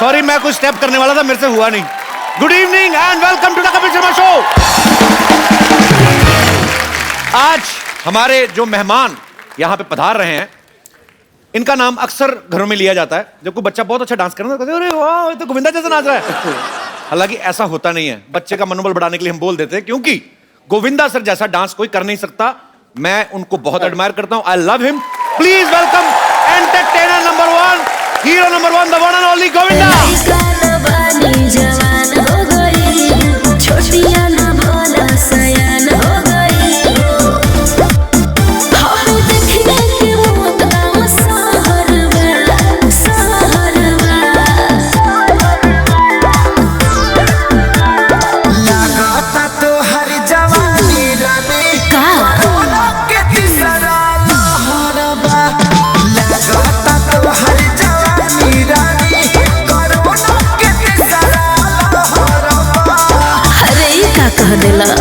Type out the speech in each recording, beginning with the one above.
Sorry, मैं कुछ step करने वाला था, मेरे से हुआ नहीं। Good evening and welcome to the Kapil Sharma show. आज हमारे जो मेहमान यहाँ पे पधार रहे हैं, इनका नाम अक्सर घरों में लिया जाता है। जब कोई बच्चा बहुत अच्छा डांस कर रहा है तो कहते हैं, अरे वाह, ये तो गोविंदा जैसा नाच रहा है। हालांकि ऐसा होता नहीं है। बच्चे का मनोबल बढ़ाने के लिए हम बोल देते हैं, क्योंकि गोविंदा सर जैसा डांस कोई कर नहीं सकता। मैं उनको बहुत एडमायर करता हूं। I love him. Please welcome entertainer number 1, hero number 1, the one and only Govinda.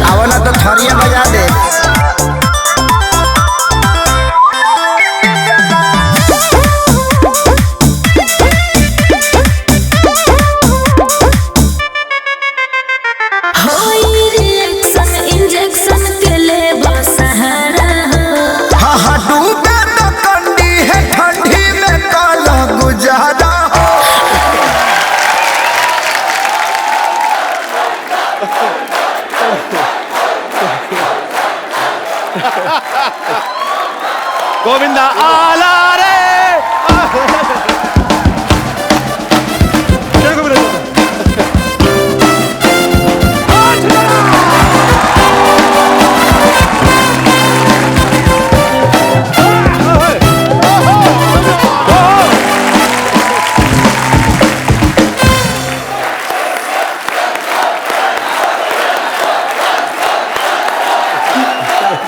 आवला तो थरिया बजा दे। इंजेक्शन के ले सहारा डूबे तो कंडी है, ठंडी में काला गुजारा। गोविंदा आला रे।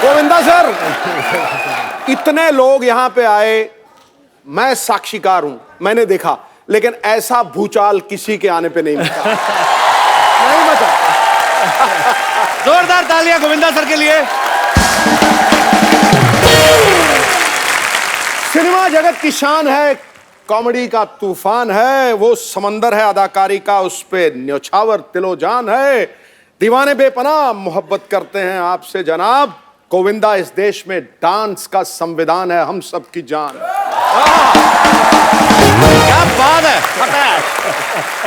गोविंदा सर, इतने लोग यहाँ पे आए, मैं साक्षीकार हूं, मैंने देखा, लेकिन ऐसा भूचाल किसी के आने पे नहीं मचा। नहीं मचा। जोरदार तालियां गोविंदा सर के लिए। सिनेमा जगत की शान है, कॉमेडी का तूफान है, वो समंदर है अदाकारी का, उस पे न्योछावर तिलोजान है। दीवाने बेपनाह मोहब्बत करते हैं आपसे जनाब। गोविंदा इस देश में डांस का संविधान है, हम सब की जान। क्या बात है।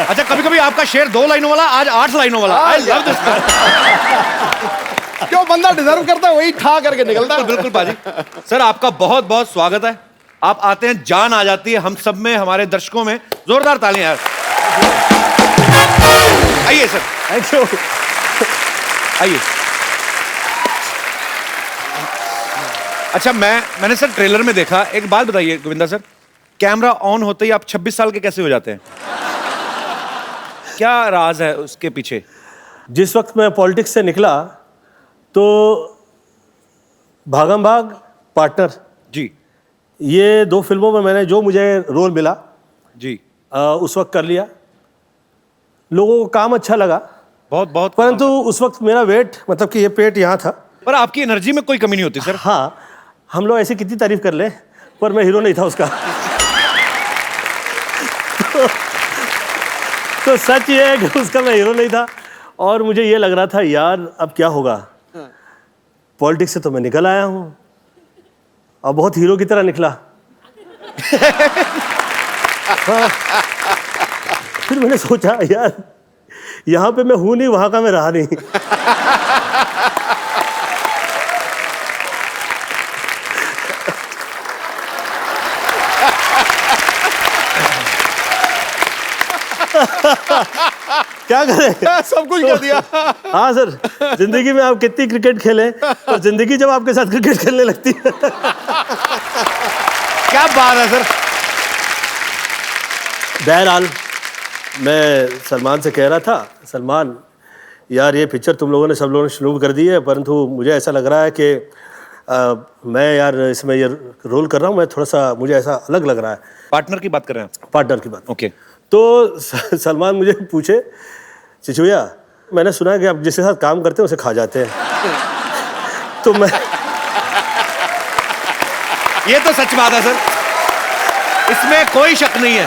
अच्छा, कभी कभी आपका शेर 2 लाइनों वाला, आज 8 लाइनों वाला। I love this. क्यों बंदा डिजर्व करता है वही ठा करके निकलता है। बिल्कुल बाजी। सर, आपका बहुत बहुत स्वागत है। आप आते हैं, जान आ जाती है हम सब में, हमारे दर्शकों में। जोरदार तालियां यार। आइए सर। Thank you. आइए। अच्छा, मैंने सर ट्रेलर में देखा, एक बात बताइए गोविंदा सर, कैमरा ऑन होते ही आप 26 साल के कैसे हो जाते हैं? क्या राज है उसके पीछे? जिस वक्त मैं पॉलिटिक्स से निकला तो भागम भाग, पार्टनर जी, ये 2 फिल्मों में मैंने जो मुझे रोल मिला जी, उस वक्त कर लिया। लोगों को काम अच्छा लगा, बहुत बहुत। परंतु उस वक्त मेरा वेट, मतलब कि ये पेट यहाँ था। पर आपकी एनर्जी में कोई कमी नहीं होती सर। हाँ, हम लोग ऐसी कितनी तारीफ कर ले, पर मैं हीरो नहीं था उसका। तो सच ये है कि उसका मैं हीरो नहीं था, और मुझे ये लग रहा था यार अब क्या होगा। पॉलिटिक्स से तो मैं निकल आया हूँ, और बहुत हीरो की तरह निकला। हाँ। फिर मैंने सोचा यार यहाँ पे मैं हूँ नहीं, वहाँ का मैं रहा नहीं। क्या करें, सब कुछ कर दिया। हाँ सर, जिंदगी में आप कितनी क्रिकेट खेलें, तो जिंदगी जब आपके साथ क्रिकेट खेलने लगती है। क्या बात है सर। बहरहाल, मैं सलमान से कह रहा था, सलमान यार ये पिक्चर तुम लोगों ने, सब लोगों ने शुरू कर दी है, परंतु मुझे ऐसा लग रहा है कि मैं यार इसमें ये रोल कर रहा हूँ, मैं थोड़ा सा, मुझे ऐसा अलग लग रहा है। पार्टनर की बात कर रहे हैं? पार्टनर की बात। ओके। तो सलमान मुझे पूछे, चिचुया मैंने सुना है कि आप जिसके साथ काम करते हैं उसे खा जाते हैं। तो मैं, ये तो सच बात है सर, इसमें कोई शक नहीं है।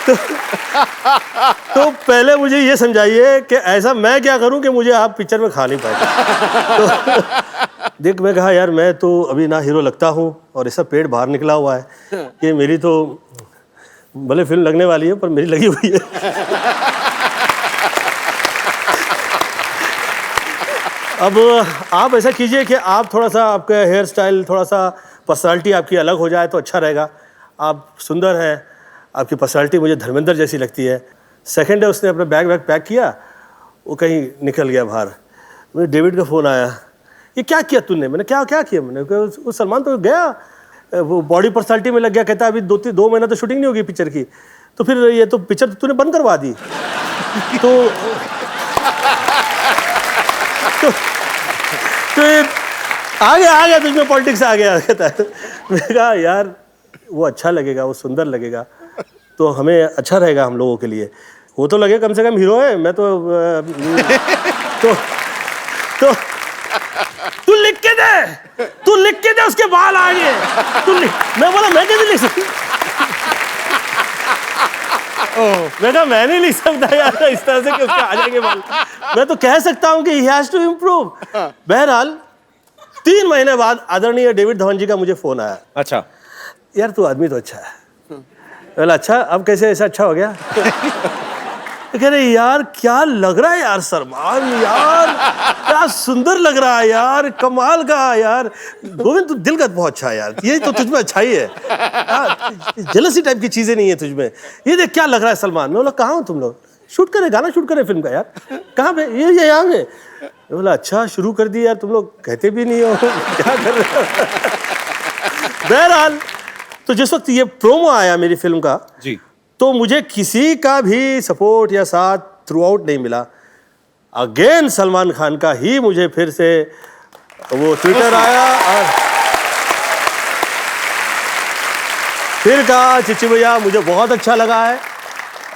तो पहले मुझे ये समझाइए कि ऐसा मैं क्या करूं कि मुझे आप पिक्चर में खा नहीं पाए। तो देख मैं कहा यार मैं तो अभी ना हीरो लगता हूं और ऐसा पेट बाहर निकला हुआ है कि मेरी तो भले फिल्म लगने वाली है पर मेरी लगी हुई है। अब आप ऐसा कीजिए कि आप थोड़ा सा आपका हेयर स्टाइल थोड़ा सा पर्सनालिटी आपकी अलग हो जाए तो अच्छा रहेगा। आप सुंदर हैं, आपकी पर्सनालिटी मुझे धर्मेंद्र जैसी लगती है। सेकंड है उसने अपना बैग पैक किया, वो कहीं निकल गया बाहर। मुझे डेविड का फ़ोन आया, ये क्या किया तूने? मैंने क्या किया? मैंने कहा वो सलमान तो गया, वो बॉडी पर्सनालिटी में लग गया। कहता अभी 2 महीना तो शूटिंग नहीं होगी पिक्चर की, तो फिर ये तो पिक्चर तो तूने बंद करवा दी। तो ये आ गया तुझमें पॉलिटिक्स आ गया। कहता है मैंने कहा यार वो अच्छा लगेगा, वो सुंदर लगेगा तो हमें अच्छा रहेगा हम लोगों के लिए। वो तो लगे कम से कम हीरो है, मैं तो तू लिख के दे उसके बाल आगे। मैं बोला मैं कैसे लिख सकती? मैं कहा मैं नहीं लिख सकता यार इस तरह से कि उसके आ जाएंगे बाल। मैं तो कह सकता हूं कि ही हैज टू इम्प्रूव। बहरहाल 3 महीने बाद आदरणीय डेविड धवन जी का मुझे फोन आया। अच्छा यार तू आदमी तो अच्छा है। बोला अच्छा, अब कैसे ऐसा अच्छा हो गया? कह रहे यार क्या लग रहा है यार सलमान, यार क्या सुंदर लग रहा है यार, कमाल का यार। गोविंद तू दिल का बहुत अच्छा है यार, ये तो तुझमें अच्छाई है, जेलसी टाइप की चीजें नहीं है तुझमें। ये देख क्या लग रहा है सलमान। मैं बोला कहाँ हो तुम लोग? शूट करे, गाना शूट करे फिल्म का। यार कहाँ पे? ये यहाँ पे। मैं बोला अच्छा शुरू कर दी यार, तुम लोग कहते भी नहीं हो क्या कर रहे हो। बहरहाल तो जिस वक्त ये प्रोमो आया मेरी फिल्म का जी, तो मुझे किसी का भी सपोर्ट या साथ थ्रू आउट नहीं मिला। अगेन सलमान खान का ही मुझे फिर से वो ट्विटर आया और फिर कहा चिच्ची भैया मुझे बहुत अच्छा लगा है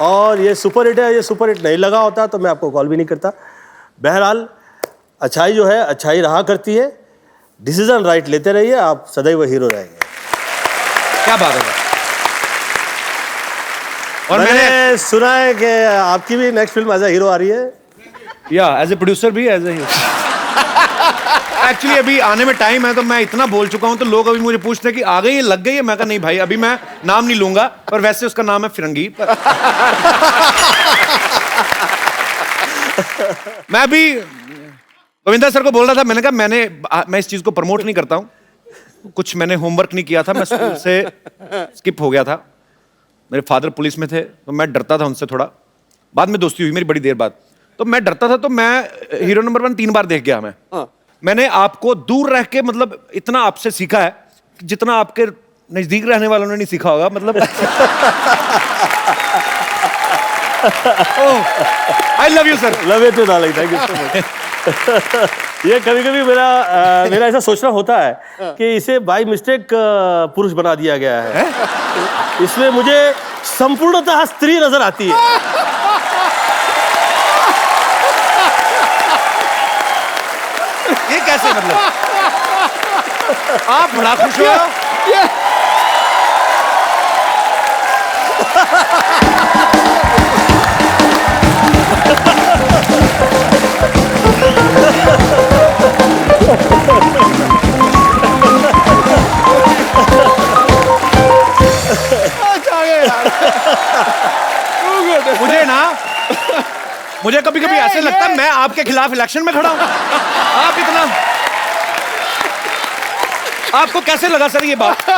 और ये सुपर हिट है। ये सुपर हिट नहीं लगा होता तो मैं आपको कॉल भी नहीं करता। बहरहाल अच्छाई जो है अच्छाई रहा करती है। डिसीजन राइट लेते रहिए, आप सदैव हीरो रहेंगे। क्या बात है। और मैंने सुना है कि आपकी भी next film as a hero आ रही है। या एज ए प्रोड्यूसर भी, एज ए हीरो। एक्चुअली अभी आने में टाइम है तो मैं इतना बोल चुका हूं तो लोग अभी मुझे पूछते हैं कि आ गई है, लग गई है। मैं कहा नहीं भाई, अभी मैं नाम नहीं लूंगा, पर वैसे उसका नाम है फिरंगी। मैं अभी गोविंदा सर को बोल रहा था, मैंने कहा मैं इस चीज को प्रमोट नहीं करता हूं। कुछ मैंने होमवर्क नहीं किया था, मैं स्कूल से स्किप हो गया था। मेरे फादर पुलिस में थे तो मैं डरता था उनसे थोड़ा। बाद में दोस्ती हुई मेरी बड़ी देर बाद, तो मैं डरता था। तो मैं हीरो नंबर 1 3 बार देख गया। मैंने आपको दूर रह के मतलब इतना आपसे सीखा है जितना आपके नजदीक रहने वालों ने नहीं सीखा होगा। मतलब I love you sir. Love you too darling, thank you so much. ये कभी कभी मेरा ऐसा सोचना होता है कि इसे बाय मिस्टेक पुरुष बना दिया गया है। इसमें मुझे संपूर्णतः स्त्री नजर आती है। ये कैसे? मतलब आप बड़ा खुश हो। मुझे कभी कभी ऐसे लगता है मैं आपके खिलाफ इलेक्शन में खड़ा हूं। आप इतना, आपको कैसे लगा सर ये बात?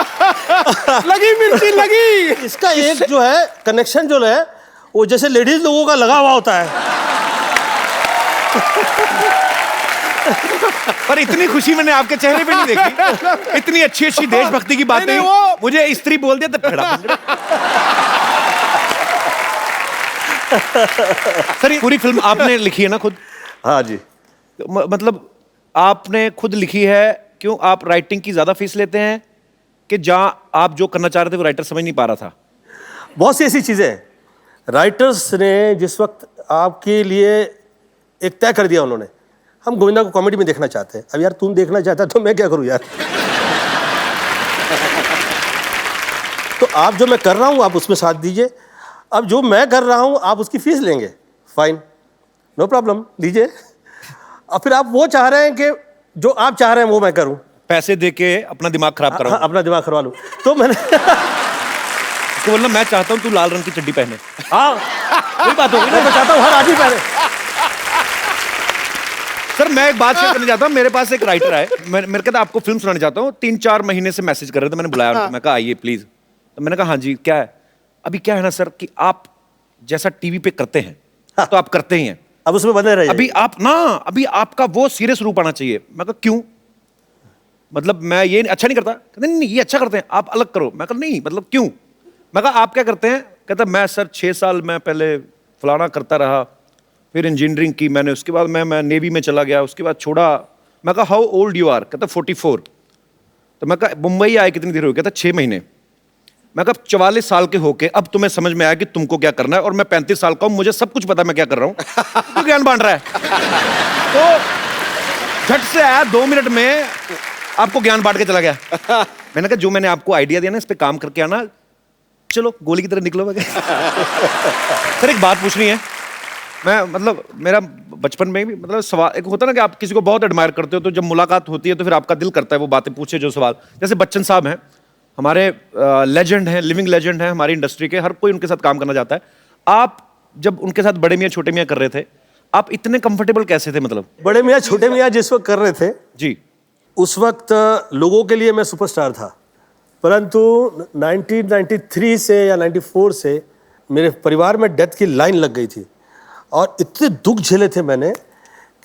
लगी मिर्ची लगी। इसका एक जो है कनेक्शन जो है वो जैसे लेडीज लोगों का लगा हुआ होता है। पर इतनी खुशी मैंने आपके चेहरे पे नहीं देखी। इतनी अच्छी अच्छी देशभक्ति की बातें मुझे स्त्री बोल दिया तो खड़ा। सर ये पूरी फिल्म आपने लिखी है ना खुद? हाँ जी। मतलब आपने खुद लिखी है, क्यों आप राइटिंग की ज्यादा फीस लेते हैं कि जहां आप जो करना चाह रहे थे वो राइटर समझ नहीं पा रहा था? बहुत सी ऐसी चीजें राइटर्स ने जिस वक्त आपके लिए एक तय कर दिया, उन्होंने हम गोविंदा को कॉमेडी में देखना चाहते हैं। अब यार तुम देखना चाहता है तो मैं क्या करूं यार। तो आप जो मैं कर रहा हूं आप उसमें साथ दीजिए। अब जो मैं कर रहा हूँ आप उसकी फीस लेंगे, फाइन, नो प्रॉब्लम, लीजिए। और फिर आप वो चाह रहे हैं कि जो आप चाह रहे हैं वो मैं करूँ, पैसे दे के अपना दिमाग खराब करो। हाँ, अपना दिमाग करवा लूँ। तो मैंने तो बोलना मैं चाहता हूँ तू लाल रंग की चड्डी पहने। हाँ वही बात होगी ना, मैं चाहता हूँ हर आदमी पहने। सर मैं एक बात शेयर करना चाहता हूँ। मेरे पास एक राइटर है, मेरे कहता आपको फिल्म सुनाना चाहता हूँ। 3-4 महीने से मैसेज कर रहे थे, मैंने बुलाया उनको, मैं कहा आइए प्लीज। तो मैंने कहा हाँ जी क्या है। अभी क्या है ना सर कि आप जैसा टीवी पे करते हैं तो आप करते ही हैं, अब उसमें बने रहिए। अभी आपका वो सीरियस रूप आना चाहिए। मैं कहा क्यों, मतलब मैं ये अच्छा नहीं करता। कहते नहीं ये अच्छा करते हैं, आप अलग करो। मैं कहा नहीं मतलब क्यों। मैं कहा आप क्या करते हैं। कहता मैं सर 6 साल मैं पहले फलाना करता रहा, फिर इंजीनियरिंग की मैंने, उसके बाद मैं नेवी में चला गया, उसके बाद छोड़ा। मैं कहा हाउ ओल्ड यू आर। कहता 44। तो मैं कहा मुंबई आए कितनी देर हो गई। कहता 6 महीने। मैं कहा 44 साल के होके अब तुम्हें समझ में आया कि तुमको क्या करना है, और मैं 35 साल का हूं, मुझे सब कुछ पता मैं क्या कर रहा हूं। तू ज्ञान बांट रहा है। तो झट से आया 2 मिनट में आपको ज्ञान बांट के चला गया। मैंने कहा जो मैंने आपको आइडिया दिया ना इस पे काम करके आना, चलो गोली की तरह निकलो। मैं सर एक बात पूछनी है। मैं मतलब मेरा बचपन में भी मतलब सवाल एक होता है ना कि आप किसी को बहुत एडमायर करते हो, तो जब मुलाकात होती है तो फिर आपका दिल करता है वो बातें पूछे जो सवाल। जैसे बच्चन साहब हैं हमारे, लेजेंड हैं, लिविंग लेजेंड हैं हमारी इंडस्ट्री के, हर कोई उनके साथ काम करना चाहता है। आप जब उनके साथ बड़े मियाँ छोटे मियाँ कर रहे थे, आप इतने कंफर्टेबल कैसे थे। मतलब बड़े मियाँ छोटे मियाँ जिस वक्त कर रहे थे जी, उस वक्त लोगों के लिए मैं सुपरस्टार था, परंतु 1993 से या 94 से मेरे परिवार में डेथ की लाइन लग गई थी, और इतने दुख झेले थे मैंने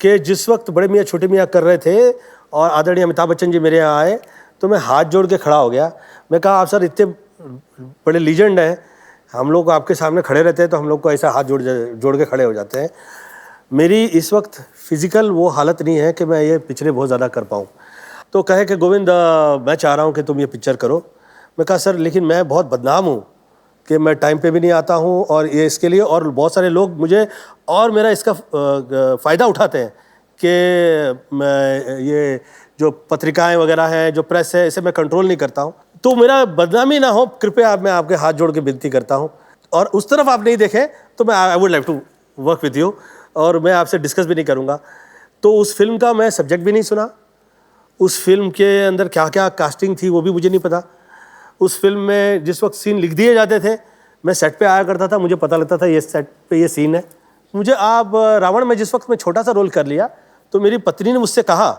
कि जिस वक्त बड़े मियाँ छोटे मियाँ कर रहे थे और आदरणीय अमिताभ बच्चन जी मेरे यहाँ आए तो मैं हाथ जोड़ के खड़ा हो गया। मैं कहा आप सर इतने बड़े लीजेंड हैं, हम लोग आपके सामने खड़े रहते हैं तो हम लोग को ऐसा हाथ जोड़ के खड़े हो जाते हैं। मेरी इस वक्त फिजिकल वो हालत नहीं है कि मैं ये पिक्चरें बहुत ज़्यादा कर पाऊँ। तो कहे कि गोविंद मैं चाह रहा हूँ कि तुम ये पिक्चर करो। मैं कहा सर लेकिन मैं बहुत बदनाम हूँ कि मैं टाइम पे भी नहीं आता हूँ, और ये इसके लिए और बहुत सारे लोग मुझे और मेरा इसका फ़ायदा उठाते हैं कि मैं ये जो पत्रिकाएं वगैरह हैं, जो प्रेस है, इसे मैं कंट्रोल नहीं करता हूँ, तो मेरा बदनामी ना हो, कृपया आप मैं आपके हाथ जोड़ के विनती करता हूँ। और उस तरफ आप नहीं देखें तो मैं I would like to work with you, और मैं आपसे डिस्कस भी नहीं करूँगा। तो उस फिल्म का मैं सब्जेक्ट भी नहीं सुना, उस फिल्म के अंदर क्या क्या कास्टिंग थी वो भी मुझे नहीं पता। उस फिल्म में जिस वक्त सीन लिख दिए जाते थे मैं सेट पे आया करता था, मुझे पता लगता था ये सेट पे ये सीन है। मुझे आप रावण में जिस वक्त मैं छोटा सा रोल कर लिया तो मेरी पत्नी ने मुझसे कहा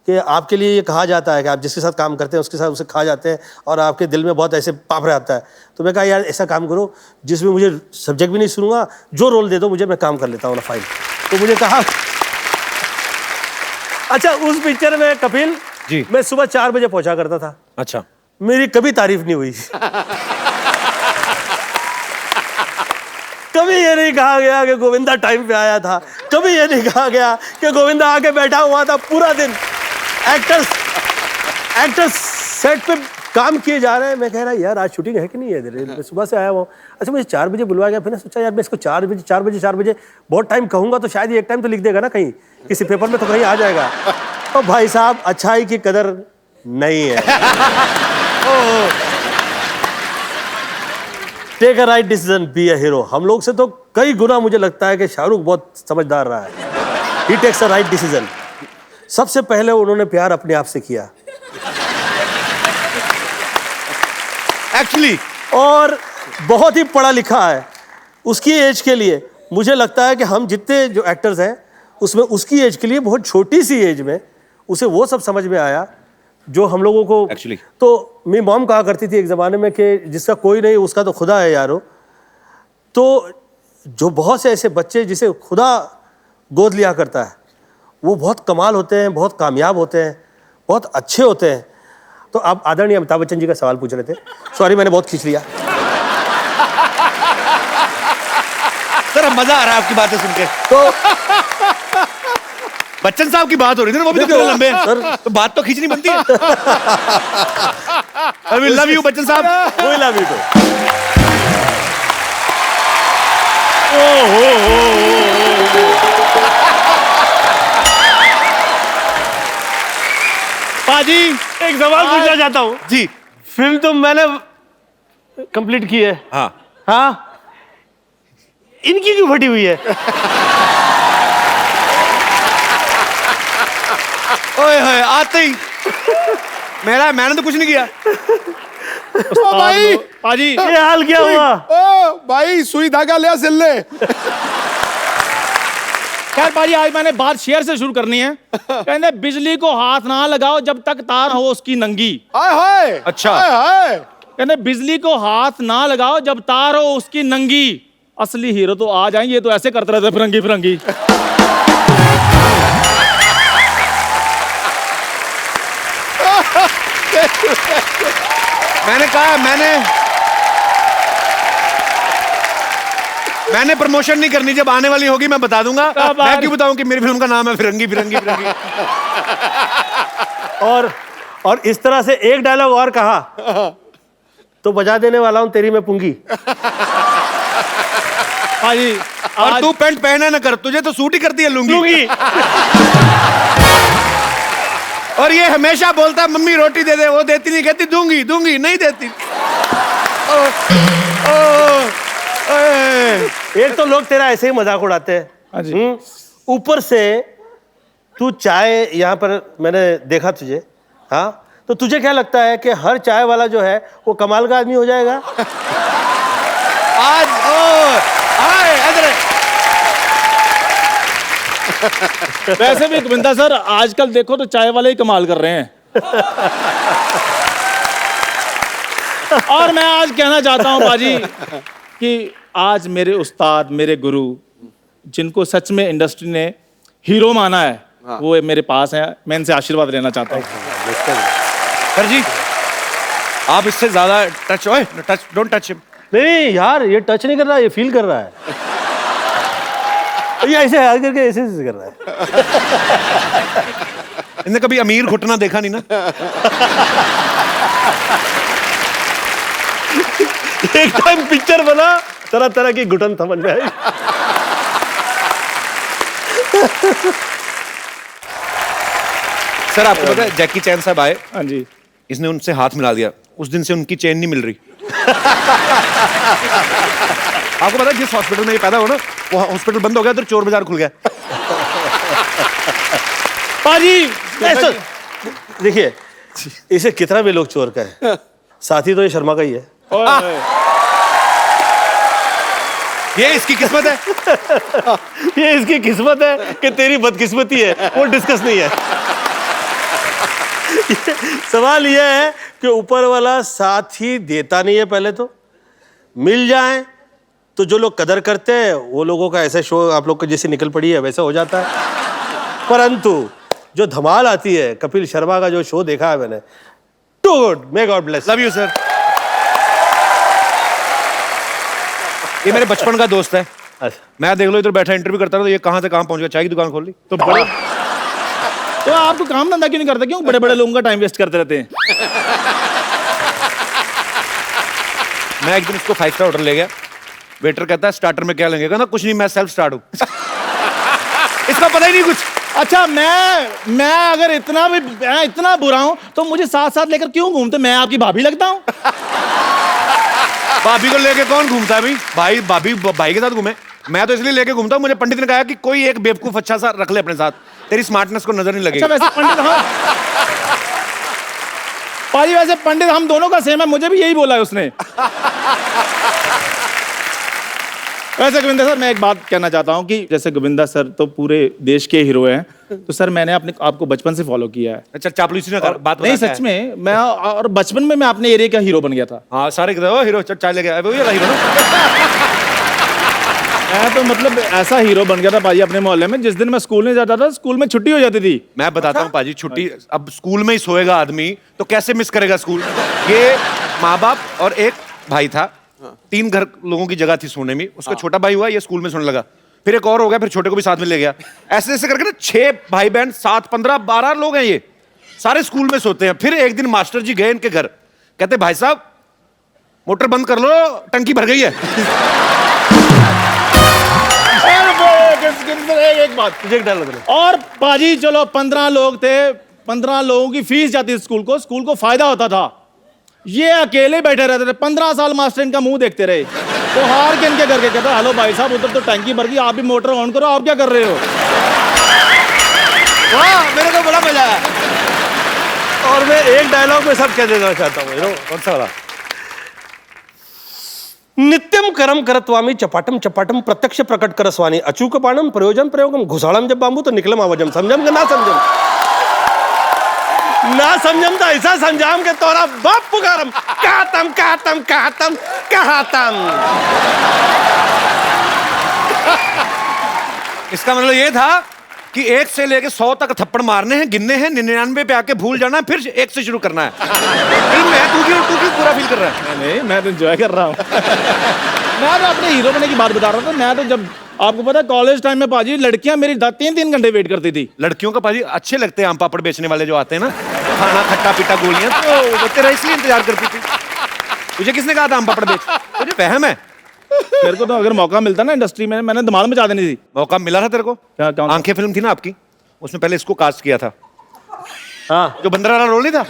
कि आपके लिए ये कहा जाता है कि आप जिसके साथ काम करते हैं उसके साथ उसे खा जाते हैं और आपके दिल में बहुत ऐसे पाप रहता है। तो मैं कहा यार ऐसा काम करो जिसमें मुझे सब्जेक्ट भी नहीं सुनूंगा, जो रोल दे दो मुझे, मैं काम कर लेता हूँ ना फाइन। तो मुझे कहा अच्छा उस पिक्चर में कपिल जी, मैं सुबह 4 बजे पहुंचा करता था। अच्छा, मेरी कभी तारीफ नहीं हुई। कभी ये नहीं कहा गया कि गोविंदा टाइम पे आया था, कभी ये नहीं कहा गया कि गोविंदा आके बैठा हुआ था पूरा दिन। एक्टर्स सेट पे काम किए जा रहे हैं, मैं कह रहा यार आज शूटिंग है कि नहीं है, मैं सुबह से आया हुआ। अच्छा मुझे 4 बजे बुलवाया गया, फिर सोचा यार मैं इसको 4 बजे बहुत टाइम कहूँगा तो शायद ये एक टाइम तो लिख देगा ना कहीं किसी पेपर में, तो कहीं आ जाएगा। तो भाई साहब अच्छाई की कदर नहीं है। Take a right decision, be a hero. हम लोग से तो कई गुना मुझे लगता है कि शाहरुख बहुत समझदार रहा है। ही टेक्स अ राइट डिसीजन। सबसे पहले उन्होंने प्यार अपने आप से किया एक्चुअली, और बहुत ही पढ़ा लिखा है उसकी एज के लिए। मुझे लगता है कि हम जितने जो एक्टर्स हैं उसमें उसकी एज के लिए बहुत छोटी सी एज में उसे वो सब समझ में आया जो हम लोगों को Actually. तो मेरी मॉम कहा करती थी एक ज़माने में कि जिसका कोई नहीं उसका तो खुदा है यारो। तो जो बहुत से ऐसे बच्चे जिसे खुदा गोद लिया करता है वो बहुत कमाल होते हैं, बहुत कामयाब होते हैं, बहुत अच्छे होते हैं। तो आप आदरणीय अमिताभ बच्चन जी का सवाल पूछ रहे थे, सॉरी मैंने बहुत खींच लिया। सर मजा आ रहा है आपकी बातें सुन के। तो बच्चन साहब की बात हो रही थी ना, वो भी तो देखो, लंबे हैं। सर। तो बात तो खींचनी बनती है। I will love you Bachchan साहब। कोई लव यू तो पाजी एक सवाल पूछना चाहता हूँ। जी, फिल्म तो मैंने कंप्लीट की है, हाँ हाँ, इनकी क्यों फटी हुई है? ओए होए आते ही मैंने तो कुछ नहीं किया। ओ भाई, पाजी ये हाल क्या हुआ? ओ भाई, सुई धागा ले सिल ले। खैर पाजी, आज मैंने बात शेर से शुरू करनी है। कहने बिजली को हाथ ना लगाओ जब तक तार हो उसकी नंगी। हाय हाय, अच्छा। हाय हाय। कहने बिजली को हाथ ना लगाओ जब तार हो उसकी नंगी। असली हीरो तो आ जाएंगे, ये तो ऐसे करते रहते फिरंगी फिरंगी। मैंने कहा मैंने प्रमोशन नहीं करनी, जब आने वाली होगी मैं बता दूंगा। मैं क्यों बताऊं कि मेरी फिल्म का नाम है फिरंगी फिरंगी फिरंगी। और इस तरह से एक डायलॉग और कहा तो बजा देने वाला हूं तेरी मैं पुंगी। पाजी और तू पैंट पहने ना कर, तुझे तो सूट ही करती है लुंगी। और ये हमेशा बोलता है मम्मी रोटी दे दे, वो देती नहीं, कहती दूंगी दूंगी, नहीं देती। एक तो लोग तेरा ऐसे ही मजाक उड़ाते हैं, हाँ जी। ऊपर से तू चाय यहाँ पर मैंने देखा तुझे, हाँ, तो तुझे क्या लगता है कि हर चाय वाला जो है वो कमाल का आदमी हो जाएगा? आज वैसे भी गोविंदा सर, आजकल देखो तो चाय वाले ही कमाल कर रहे हैं। और मैं आज कहना चाहता हूं बाजी कि आज मेरे उस्ताद, मेरे गुरु, जिनको सच में इंडस्ट्री ने हीरो माना है, वो मेरे पास हैं। मैं इनसे आशीर्वाद लेना चाहता हूं। सर जी, आप इससे ज्यादा टच डोंट टच हिम। नहीं यार, ये टच नहीं कर रहा, ये फील कर रहा है। ये ऐसे हाथ करके ऐसे कर रहा है। इनने कभी अमीर घुटना देखा नहीं ना। एक टाइम पिक्चर बना, तरह तरह की घुटन समझ में आई। सर आपको पता है जैकी चैन साहब आए, हाँ जी। इसने उनसे हाथ मिला दिया, उस दिन से उनकी चेन नहीं मिल रही। आपको पता है जिस हॉस्पिटल में ये पैदा हुआ ना, वो हॉस्पिटल बंद हो गया, तो चोर बाजार खुल गया। पाजी देखिए, इसे कितना भी लोग चोर कहे, साथी तो ये शर्मा का ही है। ये इसकी किस्मत है। ये इसकी किस्मत है कि तेरी बदकिस्मती है, वो डिस्कस नहीं है। सवाल यह है कि ऊपर वाला साथ ही देता नहीं है। पहले तो मिल जाए तो जो लोग कदर करते हैं वो लोगों का ऐसा शो आप लोग को जैसे निकल पड़ी है वैसा हो जाता है। परंतु जो धमाल आती है, कपिल शर्मा का जो शो देखा है मैंने, too good, may god bless. Love you sir. ये मेरे बचपन का दोस्त है। मैं देख लो इधर बैठा इंटरव्यू करता था, तो ये कहां से कहां पहुंच गया, चाय की दुकान खोल ली। तो बड़े तो आपको काम धंधा क्यों नहीं करते? क्यों बड़े बड़े लोगों का टाइम वेस्ट करते रहते हैं? मैं एक दिन उसको 5 स्टार होटल ले गया, वेटर कहता है स्टार्टर में क्या लेंगे, कहना कुछ नहीं, मैं सेल्फ स्टार्ट हूँ। इसका पता ही नहीं कुछ। अच्छा, मैं अगर इतना बुरा हूं तो मुझे साथ साथ लेकर क्यों घूमते? मैं आपकी भाभी लगता हूं? भाभी को लेके कौन घूमता है भाई? भाभी भाई के साथ घूमे। मैं तो इसलिए लेके घूमता हूँ, मुझे पंडित ने कहा कि कोई एक बेवकूफ अच्छा सा रख ले अपने साथ, तेरी स्मार्टनेस को नजर नहीं लगेगी। अच्छा, वैसे पंडित पाजी, वैसे पंडित हम दोनों का सेम है, मुझे भी यही बोला है उसने। वैसे गोविंदा सर, मैं एक बात कहना चाहता हूँ कि जैसे गोविंदा सर तो पूरे देश के हीरो हैं, तो सर मैंने आपको बचपन से फॉलो किया है। अच्छा, चापलूसी ना कर, बात नहीं, बता क्या सच में मैं, और बचपन में मैं अपने एरिया का हीरो बन गया था। हाँ, सारे कहते हो हीरो, चाय ले गया, वही वाला हीरो ना। मैं तो मतलब ऐसा हीरो बन गया था पाजी अपने मोहल्ले में। जिस दिन मैं स्कूल नहीं जाता था, स्कूल में छुट्टी हो जाती थी। मैं बताता हूँ पाजी, छुट्टी अब स्कूल में ही सोएगा आदमी तो कैसे मिस करेगा स्कूल। ये माँ बाप और एक भाई था, 3 घर लोगों की जगह थी सोने में। उसका छोटा भाई हुआ, ये स्कूल में सोने लगा, फिर एक और हो गया, फिर छोटे को भी साथ में ले गया। ऐसे ऐसे करके ना 6 भाई बहन, 7, 15, 12 लोग हैं, ये सारे स्कूल में सोते हैं। फिर एक दिन मास्टर जी गए इनके घर, कहते भाई साहब मोटर बंद कर लो, टंकी भर गई है। एक बात तुझे डाल दो। और पाजी चलो 15 लोग थे, 15 लोगों की फीस जाती थी स्कूल को फायदा होता था। ये अकेले बैठे रहते थे, 15 साल मास्टर इनका मुंह देखते रहे। तो हार के इनके करके कहता हेलो भाई साहब उधर तो टैंकी भर गई, आप भी मोटर ऑन करो, आप क्या कर रहे हो? वाह, मेरे को बड़ा मजा आया। और मैं एक डायलॉग में सब कह देना चाहता हूँ। कौन सा वाला? नित्यम करम करत्वामी चपाटम चपाटम प्रत्यक्ष प्रकट करस्वानी अचूक बाणम प्रयोजन प्रयोगम घुसाड़म जब बांबू तो निकलम आवाजम समझम के ना समझम तो ऐसा समझाम के तोरा बाप पुकारम कहतम कहतम कहतम कहतम। इसका मतलब ये था कि 1 से लेके 100 तक थप्पड़ मारने हैं, गिनने हैं, 99 पे आके भूल जाना है, फिर 1 से शुरू करना है। फिल्म है, तू क्यों पूरा फील कर रहा है? नहीं, मैं तो एंजॉय कर रहा हूँ। मैं तो अपने हीरो बनने की बात बता रहा था। मैं तो जब आपको पता है कॉलेज टाइम में पाजी लड़कियां मेरी 3-3 घंटे वेट करती थी। लड़कियों का पाजी अच्छे लगते हैं आम पापड़ बेचने वाले जो आते हैं ना, खाना खट्टा पीटा गोलियां, तो वो तेरा इसलिए इंतजार करती थी। तुझे किसने कहा था आम पापड़ बेच? तुझे वहम है? मेरे को तो अगर मौका मिलता ना इंडस्ट्री में, मैंने धमाल मचा देनी थी। मौका मिला था तेरे को? क्या? आंखें फिल्म थी ना आपकी, उसमें पहले इसको कास्ट किया था। हाँ, जो बंदर वाला रोल नहीं था,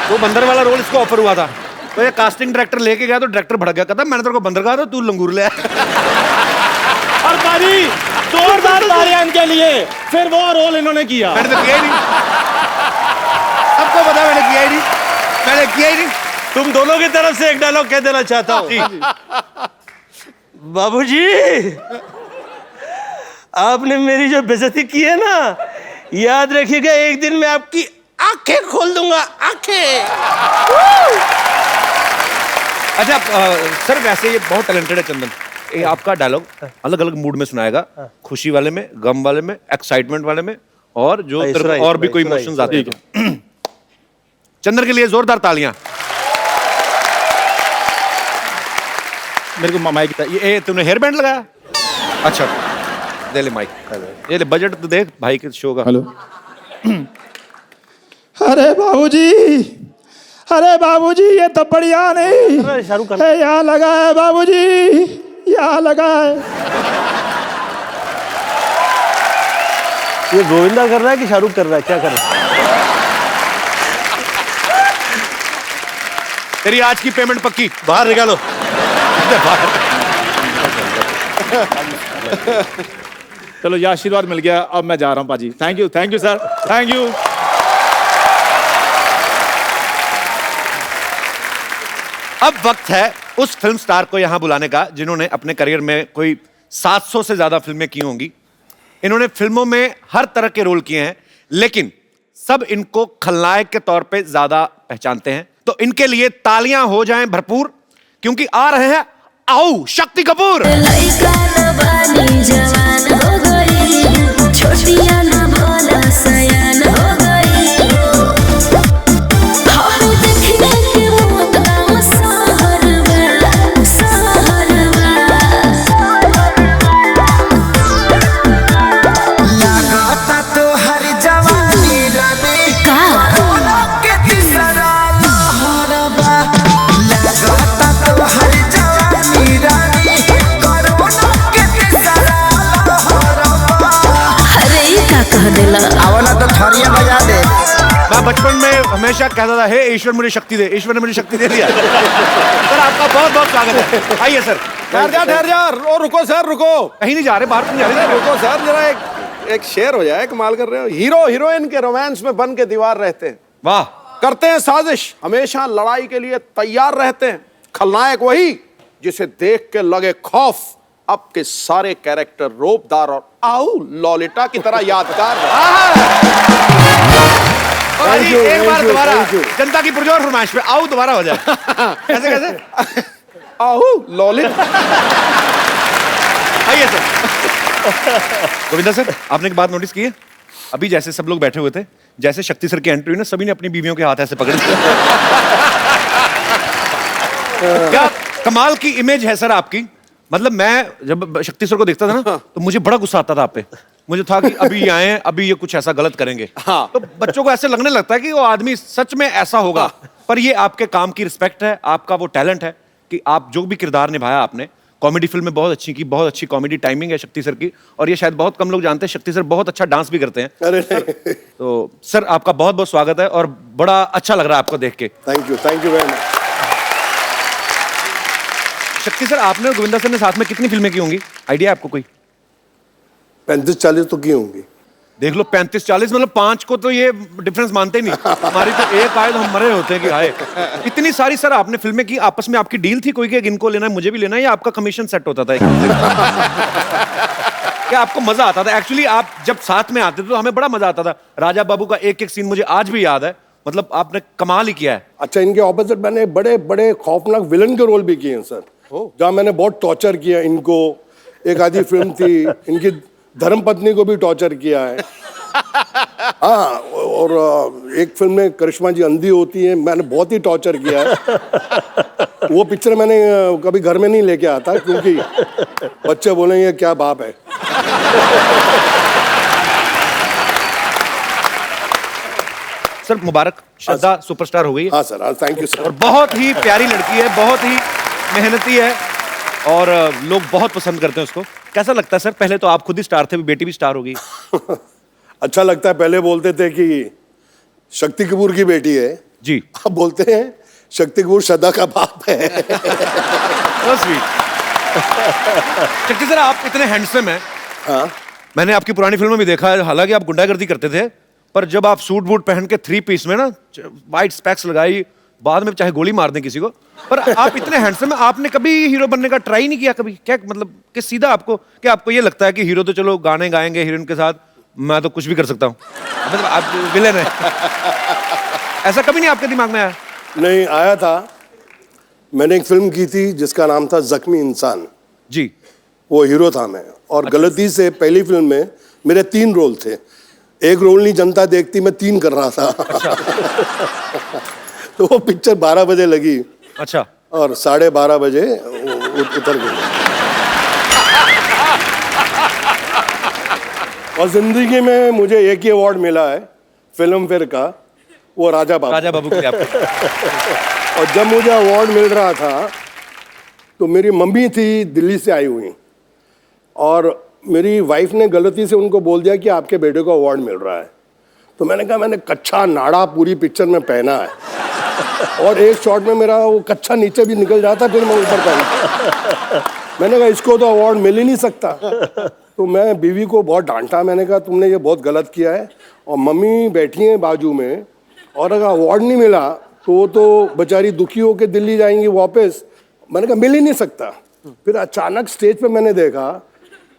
वो बंदर वाला रोल इसको ऑफर हुआ था। तो ये कास्टिंग डायरेक्टर लेके गया तो डायरेक्टर भड़क गया, कहता मैंने तेरे को बंदर कहा था, तू लंगूर ले आया। और पाजी जोरदार तालियां इनके लिए, फिर वो रोल इन्होंने किया। मैंने तो किया ही नहीं, सबको पता मैंने किया ही नहीं, मैंने किया ही नहीं। तुम दोनों की तरफ से एक डायलॉग कह देना चाहता हूँ। बाबूजी, आपने मेरी जो बेइज्जती की है ना, याद रखिएगा एक दिन मैं आपकी आंखें खोल दूंगा, आंखें। अच्छा सर, वैसे ये बहुत टैलेंटेड है चंदन। ये आपका डायलॉग अलग अलग मूड में सुनाएगा, खुशी वाले में, गम वाले में, एक्साइटमेंट वाले में, और जो और भी कोई इमोशंस आते हैं। चंदन के लिए जोरदार तालियां। मेरे को माइक ये तूने हेयर बैंड लगाया? अच्छा, दे ले माइक, ये ले, बजट तो देख भाई के शो का। हेलो। अरे बाबूजी ये तो बढ़िया नहीं। शाहरुख खान यहाँ लगा है बाबूजी, यहाँ लगा है। ये गोविंदा कर रहा है कि शाहरुख कर रहा है, क्या कर रहा है? तेरी आज की पेमेंट पक्की। बाहर निकालो। चलो ये आशीर्वाद मिल गया, अब मैं जा रहा हूँ पाजी। Thank you sir, thank you. अब वक्त है उस फिल्म स्टार को यहां बुलाने का जिन्होंने अपने करियर में कोई 700 से ज्यादा फिल्में की होंगी। इन्होंने फिल्मों में हर तरह के रोल किए हैं, लेकिन सब इनको खलनायक के तौर पे ज्यादा पहचानते हैं। तो इनके लिए तालियां हो जाएं भरपूर, क्योंकि आ रहे हैं आओ शक्ति कपूर। लइका न बानी जवान हो गई, छोटिया न भोला सयान हो गई। हर देखने के मुँह का सहरवा, सहरवा। लागता तो हर जवानी रानी का के तीसरा लहरबा। लागता तो हर जवानी रानी कोरोना के तीसरा लहरबा। अरे ये का कह देला? आवला तो थरिया बजा दे। मैं बचपन में हमेशा कहता था, हे ईश्वर मुझे शक्ति दे। ईश्वर ने मुझे शक्ति दे दिया। सर आपका बहुत बहुत स्वागत है, आइए सर। ठहर जा और रुको सर, रुको। कहीं नहीं जा रहे, बाहर नहीं जा रहे। रुको सर, जरा एक शेर हो जाए, कमाल कर रहे हो। हीरो हीरोइन के रोमांस में बन के दीवार रहते हैं, वाह। करते हैं साजिश, हमेशा लड़ाई के लिए तैयार रहते हैं। खलनायक वही जिसे देख के लगे खौफ। अब के सारे कैरेक्टर रोबदार और आओ लॉलिटा की तरह यादगार। और अभी एक बार दोबारा जनता की पुरजोर फरमाइश पे आओ दोबारा हो जाए। कैसे कैसे? आओ लॉलिटा। आइए सर। गोविंदा सर, आपने एक बात नोटिस की है? अभी जैसे सब लोग बैठे हुए थे, जैसे शक्ति सर की एंट्री हुई ना, सभी ने अपनी बीवियों के हाथ ऐसे पकड़ लिया। क्या कमाल की इमेज है सर आपकी। मतलब मैं जब शक्ति सर को देखता था ना, तो मुझे बड़ा गुस्सा आता था आप पे। मुझे था कि अभी ये आए हैं, अभी ये कुछ ऐसा गलत करेंगे। हाँ। तो बच्चों को ऐसे लगने लगता है कि वो आदमी सच में ऐसा होगा। पर ये आपके काम की रिस्पेक्ट है, आपका वो टैलेंट है कि आप जो भी किरदार निभाया आपने। कॉमेडी फिल्म में बहुत अच्छी की, बहुत अच्छी कॉमेडी टाइमिंग है शक्ति सर की। और ये शायद बहुत कम लोग जानते हैं, शक्ति सर बहुत अच्छा डांस भी करते हैं। अरे तो सर आपका बहुत बहुत स्वागत है, और बड़ा अच्छा लग रहा है आपको देख के। Thank you very much. शक्ति सर, आपने और गोविंदा सर ने साथ में कितनी फिल्में की होंगी, आइडिया आपको कोई? 35-40 तो की होंगी। देख लो, 35-40 मतलब 5 को तो ये डिफरेंस मानते ही नहीं। हमारी तो एक आए तो हम मरे होते हैं कि हाय। इतनी सारी सर आपने फिल्में की, आपस में आपकी डील थी कोई कि इनको लेना है मुझे भी लेना है, या आपका कमीशन सेट होता था? क्या आपको मजा आता था? एक्चुअली आप जब साथ में आते थे तो हमें बड़ा मजा आता था। राजा बाबू का एक एक सीन मुझे आज भी याद है, मतलब आपने कमाल ही किया है। अच्छा, इनके ऑपोजिट मैंने बड़े बड़े खौफनाक विलन के रोल भी किए हैं सर, जहाँ मैंने बहुत टॉर्चर किया इनको। एक आधी फिल्म थी, इनकी धर्मपत्नी को भी टॉर्चर किया है। हाँ, और एक फिल्म में करिश्मा जी अंधी होती है, मैंने बहुत ही टॉर्चर किया है। वो पिक्चर मैंने कभी घर में नहीं लेके आता, क्योंकि बच्चे बोलेंगे क्या बाप है। सर मुबारक, श्रद्धा सुपरस्टार हो गई है। हाँ सर, हाँ, थैंक यू सर। और बहुत ही प्यारी लड़की है, बहुत ही मेहनती है, और लोग बहुत पसंद करते हैं उसको। कैसा लगता है सर? पहले तो आप खुद ही स्टार थे, बेटी भी स्टार हो गई। अच्छा लगता है। पहले बोलते थे कि शक्ति कपूर की बेटी है जी। अब बोलते हैं शक्ति कपूर श्रद्धा का बाप है। So sweet। शक्ति सर, आप इतने हैंडसम हैं। हाँ, मैंने आपकी पुरानी फिल्मों में देखा है, हालांकि आप गुंडागर्दी करते थे, पर जब आप सूट बूट पहन के 3 पीस में ना, वाइट स्पेक्स लगाई, बाद में चाहे गोली मार दें किसी को, पर आप इतने हैंडसम हैं, आपने कभी हीरो बनने का ट्राई नहीं किया कभी? क्या मतलब कि सीधा आपको, क्या आपको ये लगता है कि हीरो तो चलो गाने गाएंगे हीरोइन के साथ, मैं तो कुछ भी कर सकता हूँ, मतलब आप विलेन है? ऐसा कभी नहीं आपके दिमाग में आया? नहीं आया था। मैंने एक फिल्म की थी जिसका नाम था जख्मी इंसान, जी। वो हीरो था मैं, और गलती से पहली फिल्म में मेरे 3 रोल थे। एक रोल नहीं जनता देखती, मैं 3 कर रहा था। तो वो पिक्चर 12 बजे लगी। अच्छा। और 12:30 बजे उतर गई। और जिंदगी में मुझे एक ही अवार्ड मिला है फिल्म फेयर का, वो राजा बाबू। राजा बाबू के लिए आपको। और जब मुझे अवार्ड मिल रहा था तो मेरी मम्मी थी दिल्ली से आई हुई, और मेरी वाइफ ने गलती से उनको बोल दिया कि आपके बेटे को अवार्ड मिल रहा है। तो मैंने कहा मैंने कच्चा नाड़ा पूरी पिक्चर में पहना है, और एक शॉट में मेरा वो कच्चा नीचे भी निकल जाता, फिर मैं ऊपर पहना। मैंने कहा इसको तो अवार्ड मिल ही नहीं सकता। तो मैं बीवी को बहुत डांटा, मैंने कहा तुमने ये बहुत गलत किया है, और मम्मी बैठी हैं बाजू में, और अगर अवार्ड नहीं मिला तो वो तो बेचारी दुखी होकर दिल्ली जाएंगी वापस। मैंने कहा मिल ही नहीं सकता। फिर अचानक स्टेज पे मैंने देखा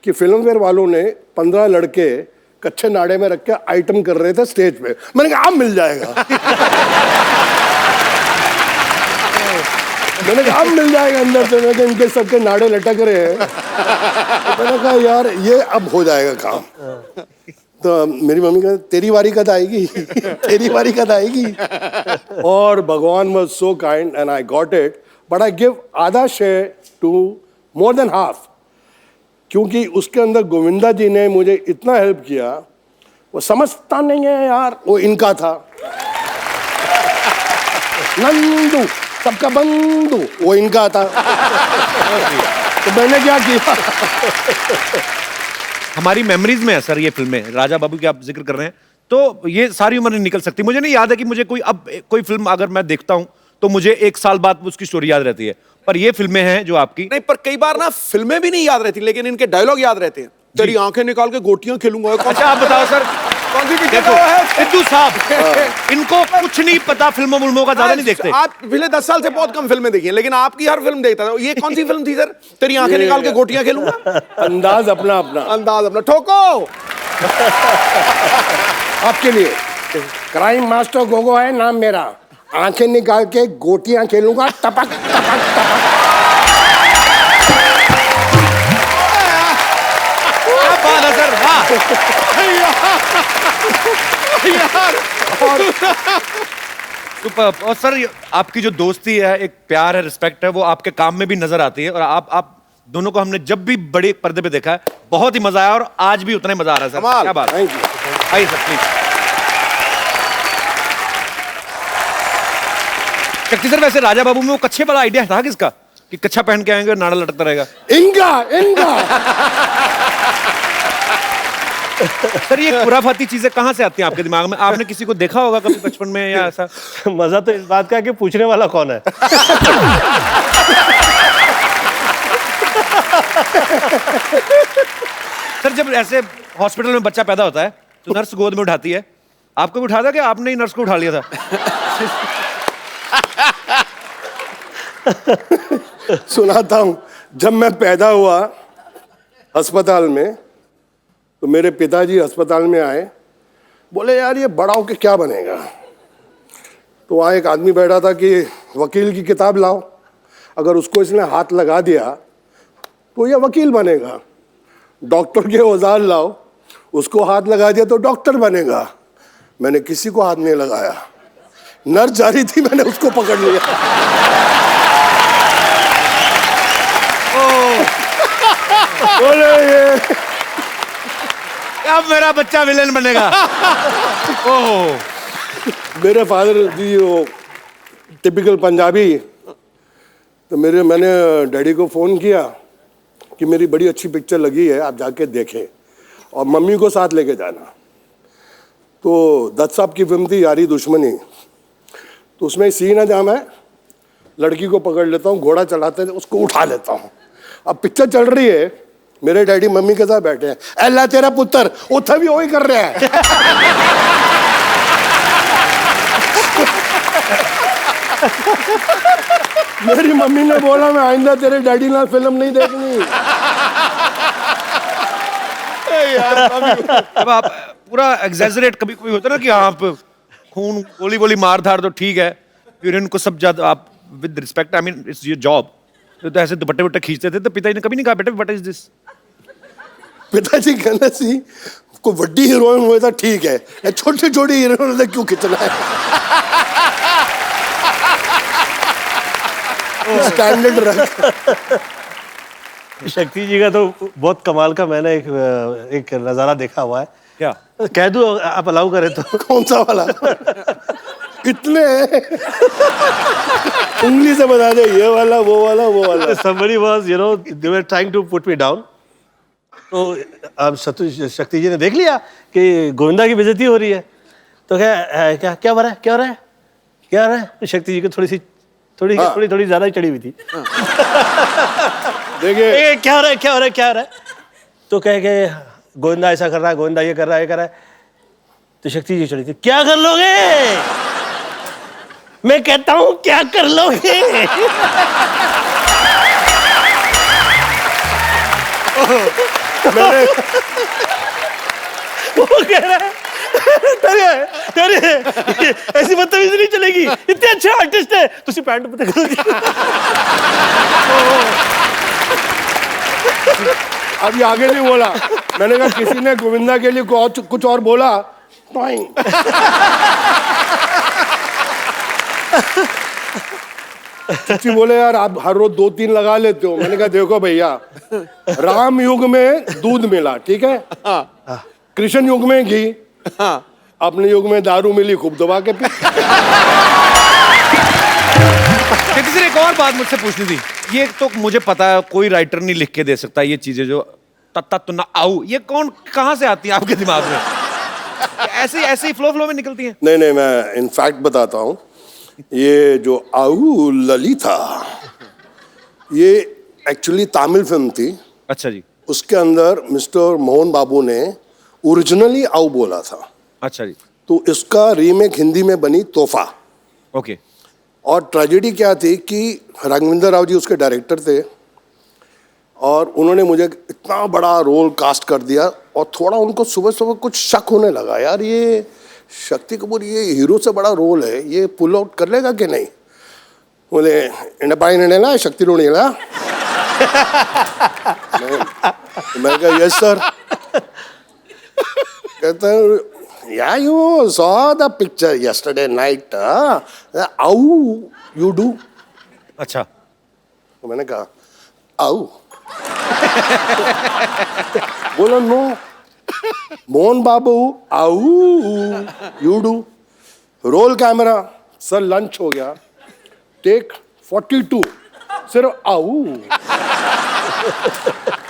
कि फिल्म फेयर वालों ने 15 लड़के कच्चे नाड़े में रख के आइटम कर रहे थे स्टेज पे। मैंने कहा अब मिल जाएगा। मैंने कहा अब मिल जाएगा अंदर से। मैंने कहा इनके सबके नाड़े लटक रहे हैं। तो मैंने कहा यार ये अब हो जाएगा काम। तो मेरी मम्मी कहती तेरी बारी कब आएगी, तेरी बारी कब आएगी। और भगवान was so kind and I got it, but I give आधा share to more than half, क्योंकि उसके अंदर गोविंदा जी ने मुझे इतना हेल्प किया। वो समझता नहीं है यार, वो इनका था नंदू, सबका बंधु, वो इनका था। तो मैंने क्या किया। हमारी मेमोरीज में है सर ये फिल्में, राजा बाबू की आप जिक्र कर रहे हैं, तो ये सारी उम्र नहीं निकल सकती। मुझे नहीं याद है कि मुझे कोई फिल्म अगर मैं देखता हूं तो मुझे 1 साल बाद उसकी स्टोरी याद रहती है, पर ये फिल्में हैं जो आपकी। नहीं, पर कई बार ना फिल्में भी नहीं याद रहती, लेकिन इनके डायलॉग याद रहते हैं। तेरी आंखें निकाल के गोटियां खेलूंगा। अच्छा आप बताओ सर, कौन सी पिक्चर देखो है? सिद्धू साहब, इनको कुछ नहीं पता, फिल्मों का ज्यादा नहीं देखते। आप पिछले 10 साल से बहुत कम फिल्में देखी हैं, लेकिन आपकी हर फिल्म देखता था। ये कौन सी फिल्म थी सर? तेरी आंखें निकाल के गोटियां खेलूंगा। अंदाज अपना अपना, अंदाज अपना। ठोको। आपके लिए क्राइम मास्टर गोगो है नाम मेरा। आंखें निकाल के गोटियां खेलूंगा, टपक टपक टपक। क्या बात है सर, वाह। सुपर्ब। और सर आपकी जो दोस्ती है, एक प्यार है, रिस्पेक्ट है, वो आपके काम में भी नजर आती है। और आप दोनों को हमने जब भी बड़े पर्दे पे देखा है बहुत ही मजा आया, और आज भी उतना ही मजा आ रहा है सर। कमाल। क्या बात। Thank you. आइए सर प्लीज। शक्ति सर, वैसे राजा बाबू में वो कच्छे वाला आइडिया था किसका, कि कच्छा पहन के आएंगे और नाड़ा लटकता रहेगा? इनका सर ये खुराफाती चीजें कहाँ से आती हैं आपके दिमाग में? आपने किसी को देखा होगा कभी बचपन में या ऐसा? मजा तो इस बात का है कि पूछने वाला कौन है। सर जब ऐसे हॉस्पिटल में बच्चा पैदा होता है तो नर्स गोद में उठाती है, आपको भी उठा था कि आपने ही नर्स को उठा लिया था? सुनाता हूँ। जब मैं पैदा हुआ अस्पताल में, तो मेरे पिताजी अस्पताल में आए, बोले यार ये बड़ा होके क्या बनेगा। तो वहाँ एक आदमी बैठा था कि वकील की किताब लाओ, अगर उसको इसने हाथ लगा दिया तो ये वकील बनेगा। डॉक्टर के औजार लाओ, उसको हाथ लगा दिया तो डॉक्टर बनेगा। मैंने किसी को हाथ नहीं लगाया, नर्स जा रही थी, मैंने उसको पकड़ लिया। बोले ये अब मेरा बच्चा विलेन बनेगा। ओह, मेरे फादर जी वो टिपिकल पंजाबी, तो मैंने डैडी को फ़ोन किया कि मेरी बड़ी अच्छी पिक्चर लगी है, आप जाके देखें और मम्मी को साथ लेके जाना। तो दत्त साहब की फिल्म थी यारी दुश्मनी, तो उसमें एक सीन है जहाँ मैं लड़की को पकड़ लेता हूँ, घोड़ा चलाते थे उसको उठा लेता हूँ। अब पिक्चर चल रही है, मेरे डैडी मम्मी के साथ बैठे हैं, अल्लाह तेरा पुत्र, उठा भी वही कर रहा है। मेरी मम्मी ने बोला मैं आइंदा तेरे डैडी ना फिल्म नहीं देखनी। जब आप पूरा एग्जैजरेट कभी कभी होता है ना कि आप खून गोली गोली मार धार तो ठीक है, फिर इनको सब ज्यादा आप with respect, I mean it's your job, तो ऐसे दुपट्टे वट्टे खींचते थे, तो पिताजी ने कभी नहीं कहा बेटा व्हाट इज दिस? पिताजी कहना सी कोई वड्डी हीरोइन हुए तो ठीक है, छोटी छोटी हीरोइन ने क्यों खींचना है। स्टैंडर्ड रख। शक्ति जी का तो बहुत कमाल का मैंने एक नज़ारा देखा हुआ है। क्या कह दूं आप अलाउ करें तो? कौन सा वाला? इतने उंगली से बता दे, ये वाला वो वाला वो वाला। Somebody was, you know, they were trying to put me down. तो अब शक्ति जी ने देख लिया कि गोविंदा की बेइज्जती हो रही है, तो क्या क्या हो रहा है, क्या हो रहा है, क्या हो रहा है? तो शक्ति जी को थोड़ी ज्यादा ही चढ़ी हुई थी। देखिए क्या हो रहा है, क्या हो रहा है, क्या हो रहा है? तो कह के गोविंदा ऐसा कर रहा है, गोविंदा ये कर रहा है, ये कर रहा है। तो शक्ति जी चढ़ी थी, क्या कर लोगे? मैं कहता हूं क्या कर लोगे? वो कह रहा है अरे ऐसी बदतमीजी नहीं चलेगी, इतने अच्छे आर्टिस्ट है, तुसी पैंट पता करोगे। अभी आगे नहीं बोला, मैंने कहा किसी ने गोविंदा के लिए कुछ और बोला। चिट्ठी बोले यार आप हर रोज 2-3 लगा लेते हो। मैंने कहा देखो भैया, राम युग में दूध मिला, ठीक है, कृष्ण युग में घी, अपने युग में दारू मिली, खूब दबा के पी। किसी ने एक और बात मुझसे पूछनी थी, ये तो मुझे पता है कोई राइटर नहीं लिख के दे सकता ये चीजें जो तत्ता तुन्ना आऊ, ये कौन कहाँ से आती है आपके दिमाग में? ऐसे ही फ्लो में निकलती हैं? नहीं, मैं इनफैक्ट बताता हूँ, ये जो आऊ ललिता, ये एक्चुअली तमिल फिल्म थी। अच्छा जी। उसके अंदर मिस्टर मोहन बाबू ने ओरिजिनली आऊ बोला था। अच्छा जी। तो इसका रीमेक हिंदी में बनी तोहफा। ओके। और ट्रेजेडी क्या थी कि राघवेंद्र राव जी उसके डायरेक्टर थे और उन्होंने मुझे इतना बड़ा रोल कास्ट कर दिया और थोड़ा उनको सुबह सुबह कुछ शक होने लगा, यार ये शक्ति कपूर ये हीरो से बड़ा रोल है, ये पुल आउट कर लेगा कि नहीं। बोले इंडा शक्ति रोणीला। मैं कहा यस सर। कहता है Yeah, you saw the picture yesterday night. How you do? अच्छा। तो मैंने कहा आओ। बोला नो, मोहन बाबू आओ you do. Roll camera, sir lunch हो गया, टेक 42, सिर्फ आओ।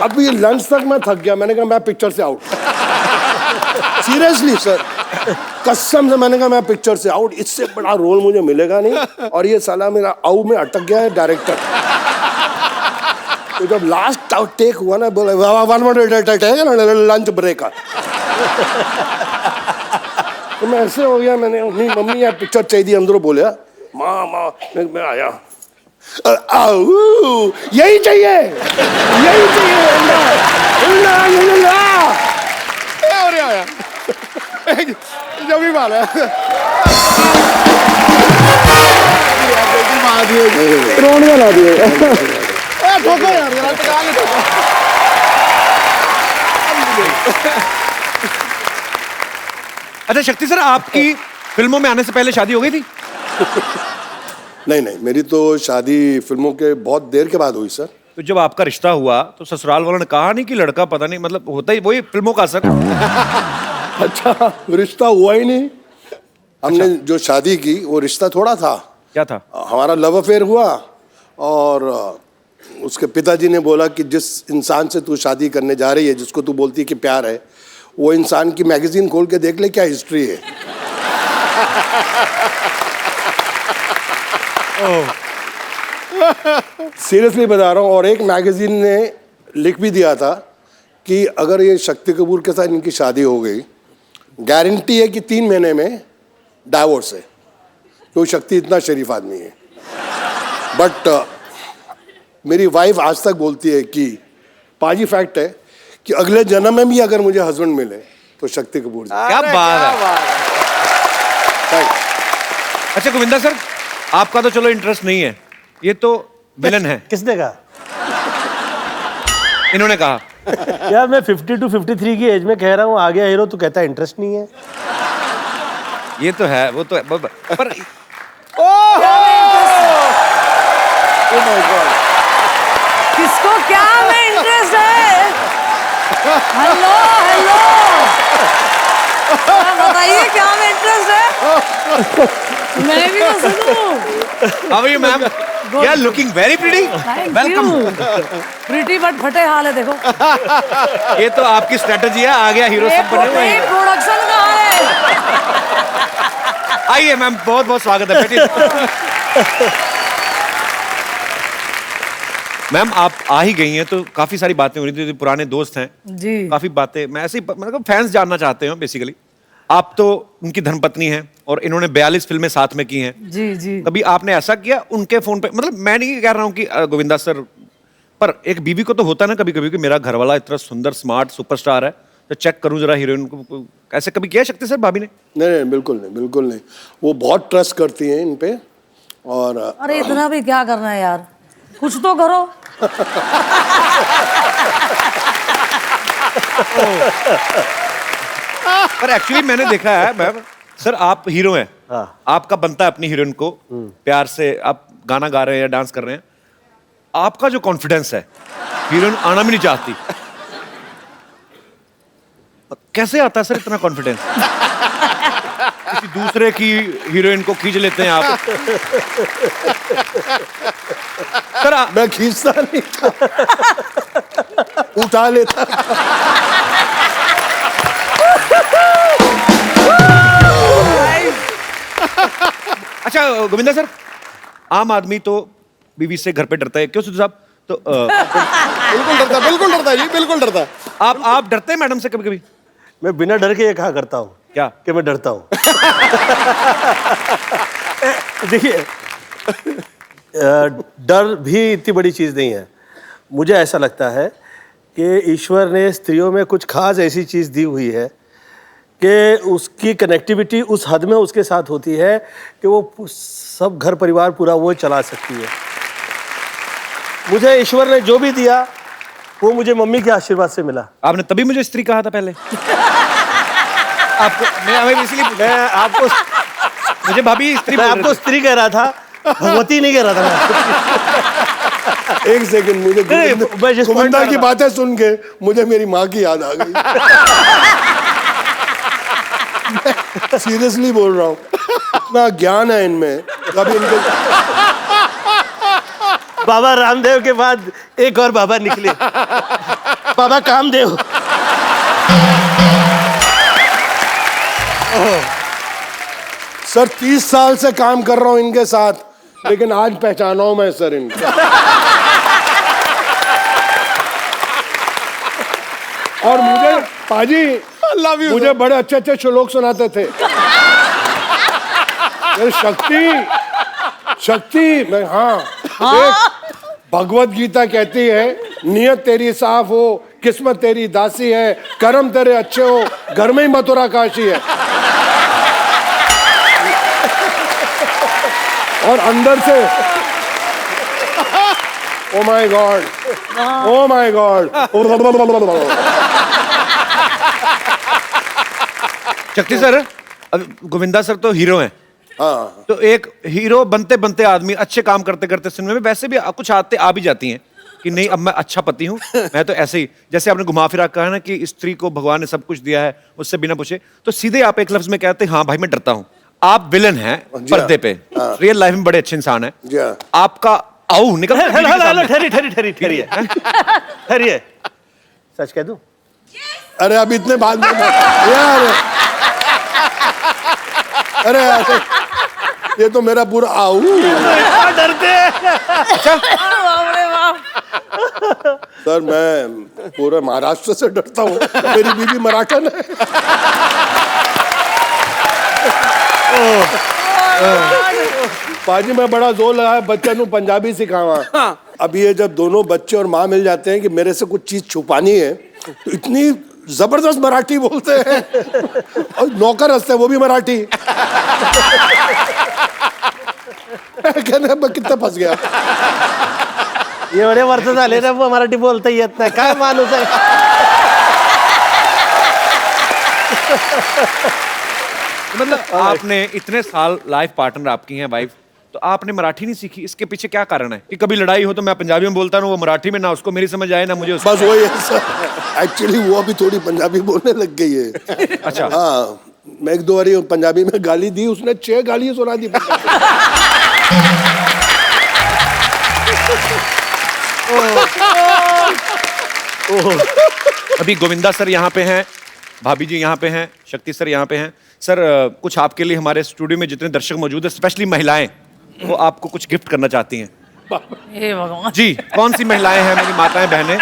अभी लंच तक मैं थक गया, मैंने कहा मैं पिक्चर से आउट। सीरियसली सर, कसम से मैंने कहा मैं पिक्चर से आउट, इससे बड़ा रोल मुझे मिलेगा नहीं। और ये साला मेरा आउ में अटक गया है डायरेक्टर। तो जब लास्ट टेक हुआ ना, बोला लंच ब्रेक। तो मैं ऐसे हो गया, मैंने अपनी मम्मी यार पिक्चर चाहिए अंदरों बोले, माँ माँ मैं आया, यही चाहिए, यही चाहिए। जो भी बात है रोने ला दिए। ठोको यार, जरा टका के ठोको। अच्छा शक्ति सर, आपकी फिल्मों में आने से पहले शादी हो गई थी? नहीं नहीं, मेरी तो शादी फिल्मों के बहुत देर के बाद हुई सर। तो जब आपका रिश्ता हुआ तो ससुराल वालों ने कहा नहीं कि लड़का पता नहीं, मतलब होता ही वही फिल्मों का असर? अच्छा, रिश्ता हुआ ही नहीं। हमने जो शादी की वो रिश्ता थोड़ा था। क्या था? हमारा लव अफेयर हुआ और उसके पिताजी ने बोला कि जिस इंसान से तू शादी करने जा रही है, जिसको तू बोलती है कि प्यार है, वो इंसान की मैगजीन खोल के देख ले क्या हिस्ट्री है। सीरियसली बता रहा हूँ। और एक मैगजीन ने लिख भी दिया था कि अगर ये शक्ति कपूर के साथ इनकी शादी हो गई, गारंटी है कि 3 महीने में डाइवोर्स है, क्योंकि शक्ति इतना शरीफ आदमी है। बट मेरी वाइफ आज तक बोलती है कि पाजी फैक्ट है कि अगले जन्म में भी अगर मुझे हस्बैंड मिले तो शक्ति कपूर जी। क्या बात है। अच्छा गोविंदा सर, आपका तो चलो इंटरेस्ट नहीं है, ये तो विलन है। किसने कहा? इन्होंने कहा। यार मैं 50 to 53 की एज में कह रहा हूँ आ गया हीरो, तो कहता है इंटरेस्ट नहीं है। ये तो है, वो तो है, पर किसको क्या में इंटरेस्ट है? हेलो हेलो, बताइए क्या में इंटरेस्ट है? मैं भी तो सुनूं। How are you ma'am? You are looking very pretty. Welcome. Pretty but फटे हाल है, देखो। ये तो आपकी स्ट्रेटजी है, आ गया हीरो सब बने हुए हैं। प्रोडक्शन कहाँ है? आइए मैम, बहुत बहुत स्वागत है, बैठिए। मैम आप आ ही गई हैं तो काफी सारी बातें हो रही थी, पुराने दोस्त हैं जी। काफी बातें, मैं ऐसे ही मतलब फैंस जानना चाहते हैं बेसिकली। आप तो उनकी धर्मपत्नी हैं और इन्होंने 42 फिल्में साथ में की हैं। जी जी। कभी आपने ऐसा किया उनके फोन पे? मतलब मैं नहीं कह रहा हूँ कि गोविंदा सर, पर एक बीवी को तो होता है ना कभी कभी कि मेरा घरवाला इतना सुंदर स्मार्ट सुपरस्टार है, तो चेक करूं जरा हीरोइन को। ऐसे कभी किया शक्ति सर भाभी ने? नहीं, बिल्कुल नहीं, बिल्कुल नहीं। वो बहुत ट्रस्ट करती हैं इन पे। और अरे इतना भी क्या करना है यार, कुछ तो करो। पर एक्चुअली मैंने देखा है मैम, सर आप हीरो हैं, आपका बनता है अपनी हीरोइन को प्यार से, आप गाना गा रहे हैं या डांस कर रहे हैं, आपका जो कॉन्फिडेंस है, हीरोइन आना भी नहीं चाहती, कैसे आता है सर इतना कॉन्फिडेंस? किसी दूसरे की हीरोइन को खींच लेते हैं आप। सर मैं खींचता नहीं था, उठा लेता। अच्छा गोविंदा सर, आम आदमी तो बीवी से घर पे डरता है, क्यों सिद्धू साहब? तो बिल्कुल डरता है, बिल्कुल डरता है जी, बिल्कुल डरता है। आप डरते हैं मैडम से कभी कभी? मैं बिना डर के ये कहा करता हूँ क्या कि मैं डरता हूँ। देखिए, डर भी इतनी बड़ी चीज़ नहीं है। मुझे ऐसा लगता है कि ईश्वर ने स्त्रियों में कुछ खास ऐसी चीज़ दी हुई है कि उसकी कनेक्टिविटी उस हद में उसके साथ होती है कि वो सब घर परिवार पूरा वो चला सकती है। मुझे ईश्वर ने जो भी दिया वो मुझे मम्मी के आशीर्वाद से मिला। आपने तभी मुझे स्त्री कहा था पहले? आपको मैं इसलिए मैं आपको मुझे भाभी स्त्री मैं आपको स्त्री कह रहा था, भगवती नहीं कह रहा था मैं। एक सेकंड, मुझे गोविंदा की बातें सुन के मुझे मेरी माँ की याद आ गई। सीरियसली बोल रहा हूँ, इतना ज्ञान है इनमें। कभी इनको बाबा रामदेव के बाद एक और बाबा निकले, बाबा कामदेव। सर 30 साल से काम कर रहा हूँ इनके साथ, लेकिन आज पहचाना हूं मैं सर इनको। और मुझे पाजी लव यू मुझे बड़े अच्छे अच्छे श्लोक सुनाते थे। ये शक्ति मैं एक भगवत गीता कहती है, नियत तेरी साफ हो, किस्मत तेरी दासी है, कर्म तेरे अच्छे हो, घर में ही मथुरा काशी है। और अंदर से oh my God, oh my God. शक्ति सर, अब गोविंदा सर तो हीरो हैं। हाँ तो एक हीरो बनते बनते आदमी अच्छे काम करते करते सिनेमा में वैसे भी कुछ आते आ भी जाती हैं कि नहीं अब मैं अच्छा पति हूँ, मैं तो ऐसे ही, जैसे आपने घुमा फिरा कहा ना कि स्त्री को भगवान ने सब कुछ दिया है उससे बिना पूछे, तो सीधे आप एक लफ्ज में कहते हैं हाँ भाई मैं डरता हूँ। आप विलन हैं पर्दे पे, रियल लाइफ में बड़े अच्छे इंसान हैं। जी हाँ। आपका आओ निकल ठहरिए, सच कह दूं? अरे अब इतने बाद में यार, अरे यार, ये तो मेरा पूरा आऊ। डरते। बाप रे बाप। सर मैं पूरे महाराष्ट्र से डरता हूँ, मेरी बीवी मराठन है। पाजी मैं बड़ा जोर लगाया बच्चे को पंजाबी सिखावा। अब ये जब दोनों बच्चे और माँ मिल जाते हैं कि मेरे से कुछ चीज छुपानी है, तो इतनी जबरदस्त मराठी बोलते हैं और नौकर हंसते हैं वो भी मराठी। कहने मैं कितना फंस गया। एवढे वर्ष झाले ना मराठी बोलता येत नाही, काय माणूस आहे। मतलब आपने इतने साल लाइफ पार्टनर आपकी हैं वाइफ, तो आपने मराठी नहीं सीखी, इसके पीछे क्या कारण है कि कभी लड़ाई हो तो मैं पंजाबी में बोलता हूँ, वो मराठी में, ना उसको मेरी समझ आए ना मुझे उसको। बस वही है सर, एक्चुअली वो अभी थोड़ी पंजाबी बोलने लग गई है। अच्छा। हाँ, मैं एक दो बारी पंजाबी में गाली दी, उसने 6 गालियां सुना दी। अभी गोविंदा सर यहाँ पे हैं, भाभी जी यहाँ पे हैं, शक्ति सर यहाँ पे हैं। सर कुछ आपके लिए हमारे स्टूडियो में जितने दर्शक मौजूद हैं, स्पेशली महिलाएं, वो आपको कुछ गिफ्ट करना चाहती हैं। हे भगवान। जी, कौन सी महिलाएं हैं मेरी माताएं बहनें?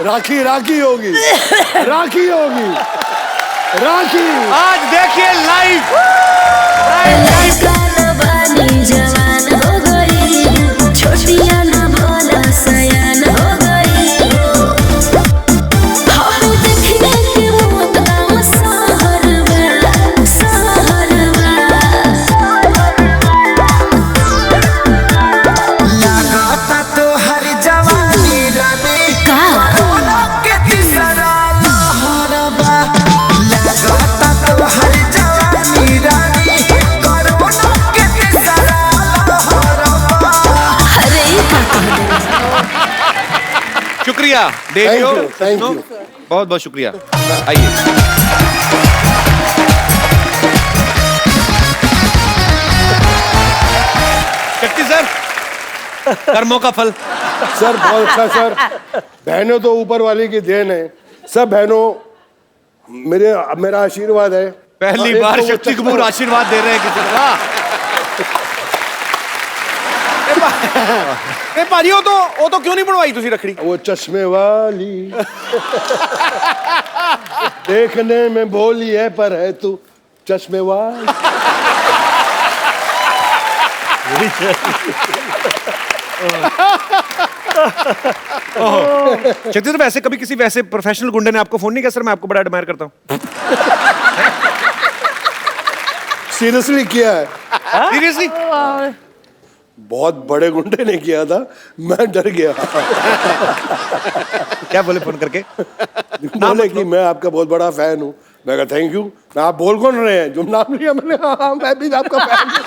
राखी राखी होगी, राखी होगी, राखी। आज देखिए लाइव बानी जवान हो गई, छोटिया ना भोला सयान हो गई। हम देखने के मौत का सहरवा, सहरवा। लागता तो हर जवानी रानी का के तीसरा लहरबा। लागता तो हर जवानी रानी कोरोना के तीसरा लहरबा। अरे ये का कह दे। शुक्रिया देवियो, Thank you. बहुत बहुत शुक्रिया। आइए शक्ति सर, कर्मों का फल। सर बहुत अच्छा सर, बहनों तो ऊपर वाले की देन है। सब बहनों मेरा आशीर्वाद है। पहली एक बार तो वो शक्ति कपूर आशीर्वाद दे रहे हैं किसी को। वाह। भाजी वो तो क्यों नहीं बनवाई तुसी रखड़ी? वो चश्मे वाली देखने में भोली है पर है तू चश्मे वाली। शक्ति सर, वैसे कभी किसी वैसे प्रोफेशनल गुंडे ने आपको फोन नहीं किया सर मैं आपको बड़ा एडमायर करता हूँ? सीरियसली किया है, सीरियसली? बहुत बड़े गुंडे ने किया था, मैं डर गया। क्या बोले फोन करके? बोले कि मैं आपका बहुत बड़ा फैन हूँ। मैं कहा थैंक यू। मैं आप बोल कौन रहे हैं? जो नाम लिया मैंने, हाँ मैं भी आपका फैन हूँ।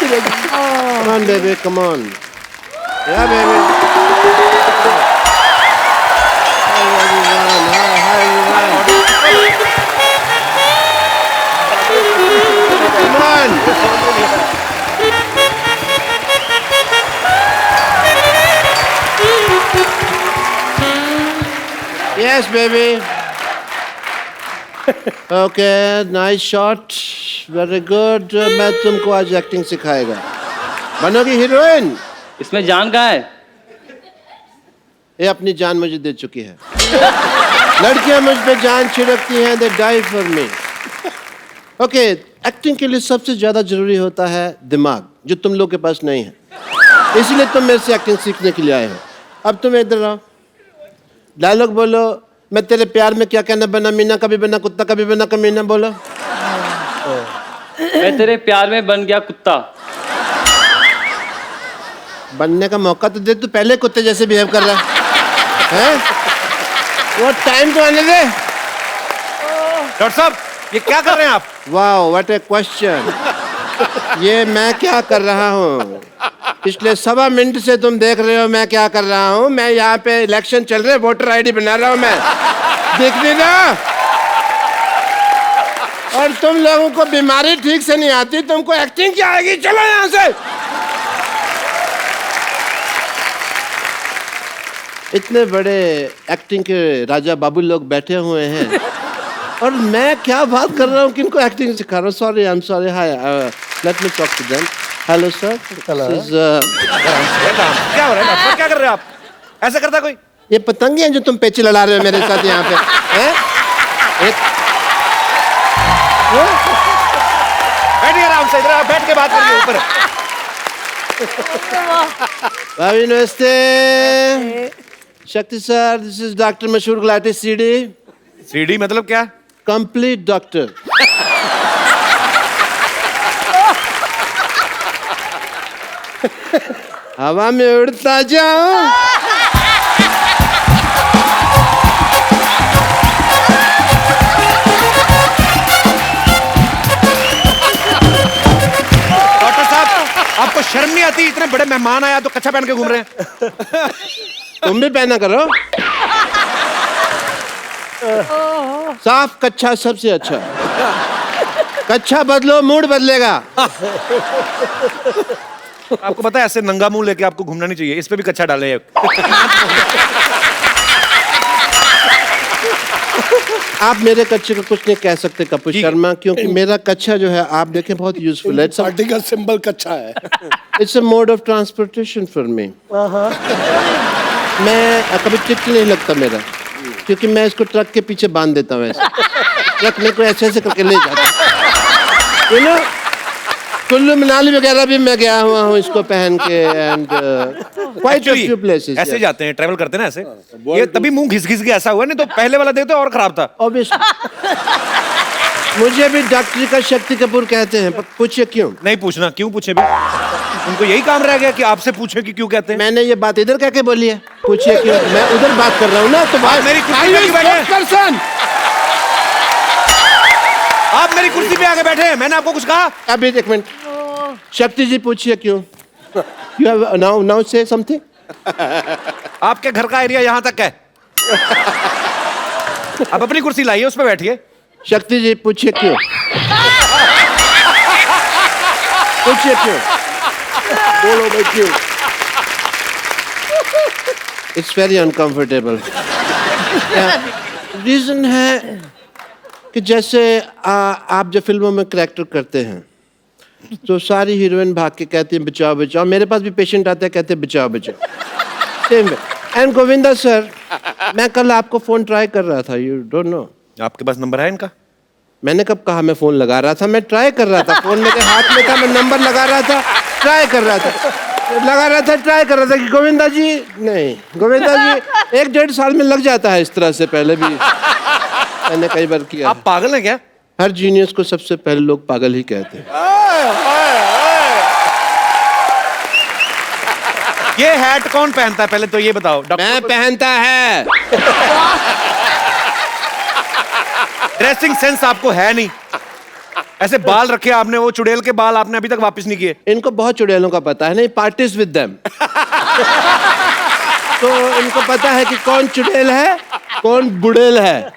Come on, baby, come on. Yeah, baby. Hi, everyone. Come on. Yes, baby. Okay, nice shot. Very good. मैं तुमको आज एक्टिंग सिखाएगा। बनोगी हीरोइन। इसमें जान कहाँ है? ये अपनी जान मुझे दे चुकी है। लड़कियां मुझ पे जान छिड़कती हैं, they die for me. Okay, acting के लिए सबसे ज्यादा जरूरी होता है दिमाग, जो तुम लोग के पास नहीं है। इसलिए तुम मेरे से एक्टिंग सीखने के लिए आए हो। अब तुम इधर आओ, डायलॉग बोलो। मैं तेरे प्यार में क्या कहना बना मीना, कभी बना कुत्ता कभी बना कमीना, बोलो। मैं तेरे प्यार में बन गया कुत्ता। बनने का मौका तो दे, तू पहले कुत्ते जैसे बिहेव कर रहा है। वो टाइम तो आने दे। डॉक्टर साहब, ये क्या कर रहे हैं आप? वाह, व्हाट ए क्वेश्चन। ये मैं क्या कर रहा हूँ? पिछले 1.25 मिनट से तुम देख रहे हो मैं क्या कर रहा हूँ। मैं यहाँ पे इलेक्शन चल रहे, वोटर आईडी बना रहा हूँ मैं। देखने ना। और तुम लोगों को बीमारी ठीक से नहीं आती, तुमको एक्टिंग क्या आएगी? चलो यहाँ से। इतने बड़े एक्टिंग के राजा बाबू लोग बैठे हुए हैं और मैं क्या बात कर रहा हूँ, किनको एक्टिंग सिखा रहा हूँ। Sorry, I am sorry. Hi, let me talk to them. Hello sir. क्या हो रहा है डॉक्टर? क्या कर रहे हैं आप? ऐसा करता कोई? ये पतंगे हैं जो तुम पेचे लड़ा रहे हो मेरे साथ यहाँ पे, हैं? बैठिए आराम से, इधर आप बैठ के बात करिए ऊपर। भाभी नमस्ते। शक्ति सर, दिस इज डॉक्टर मशहूर गुलाटी सीडी। सीडी मतलब क्या? Complete doctor. हवा में उड़ता जाओ। डॉक्टर साहब, आपको शर्म नहीं आती? इतने बड़े मेहमान आया तो कच्छा पहन के घूम रहे हैं। तुम भी पहना करो। साफ कच्छा सबसे अच्छा। कच्छा बदलो, मूड बदलेगा। आपको पता है ऐसे नंगा मुंह लेके आपको घूमना नहीं चाहिए। इस पे भी कच्छा डाले हैं। आप मेरे कच्छे को कुछ नहीं कह सकते कपूर शर्मा, क्योंकि मेरा कच्छा जो है आप देखें बहुत यूजफुल है। पार्टी का सिंबल कच्चा है। It's a mode of transportation for me. मैं कभी टिक नहीं लगता मेरा, क्योंकि मैं इसको ट्रक के पीछे बांध देता हूँ। ऐसे ट्रक में कोई ऐसे करके ले जाता। यू नो, कुल्लू मनाली वगैरह भी मैं गया हुआ हूँ इसको पहन के। And quite a few places. ऐसे जाते हैं, ट्रैवल करते हैं ना ऐसे। ये तभी मुंह घिस घिस के ऐसा हुआ, नहीं तो पहले वाला देखते और खराब था। ऑब्वियसली। मुझे भी डॉक्टरी का शक्ति कपूर कहते हैं, पर पूछिए क्यों? नहीं पूछना, क्यों पूछे भी? उनको यही काम रह गया कि आपसे पूछे कि क्यों कहते हैं। मैंने ये बात इधर कह के बोली है, पूछिए क्यों? मैं उधर बात कर रहा हूँ ना, तो बात मेरी कुर्सी पे बैठे। आप मेरी कुर्सी पे आके बैठे हैं, मैंने आपको कुछ कहा? अभी एक मिनट। शक्ति जी पूछिए क्यों? You have now say something? आपके घर का एरिया यहाँ तक है। आप अपनी कुर्सी लाइए, उस पर बैठिए। शक्ति जी पूछिए क्यों? पूछिए क्यों? बोलो भाई क्यों? It's very uncomfortable. रीजन है कि जैसे आप जो फिल्मों में करैक्टर करते हैं तो सारी हीरोइन भाग के कहती हैं बचाओ बचाओ। मेरे पास भी पेशेंट आते हैं, कहते हैं बचाओ बचाओ। सेम एंड गोविंदा सर, मैं कल आपको फोन ट्राई कर रहा था, यू डोंट नो। आपके पास नंबर है इनका? मैंने कब कहा मैं फोन लगा रहा था? मैं ट्राई कर रहा था, फोन मेरे हाथ में था, मैं नंबर लगा रहा था, ट्राई कर रहा था, ट्राई कर रहा था कि गोविंदा जी नहीं, गोविंदा जी 1-1.5 साल में लग जाता है इस तरह से। पहले भी मैंने कई बार किया। आप पागल हैं क्या? हर जीनियस को सबसे पहले लोग पागल ही कहते हैं। ये हैट कौन पहनता है पहले तो ये बताओ? मैं पहनता है। ड्रेसिंग सेंस आपको है नहीं। ऐसे बाल रखे आपने, वो चुड़ैल के बाल आपने अभी तक वापस नहीं किए। इनको बहुत चुड़ैलों का पता है, नहीं पार्टीज विद देम। तो इनको पता है कि कौन चुड़ैल है, कौन बुड़ैल है।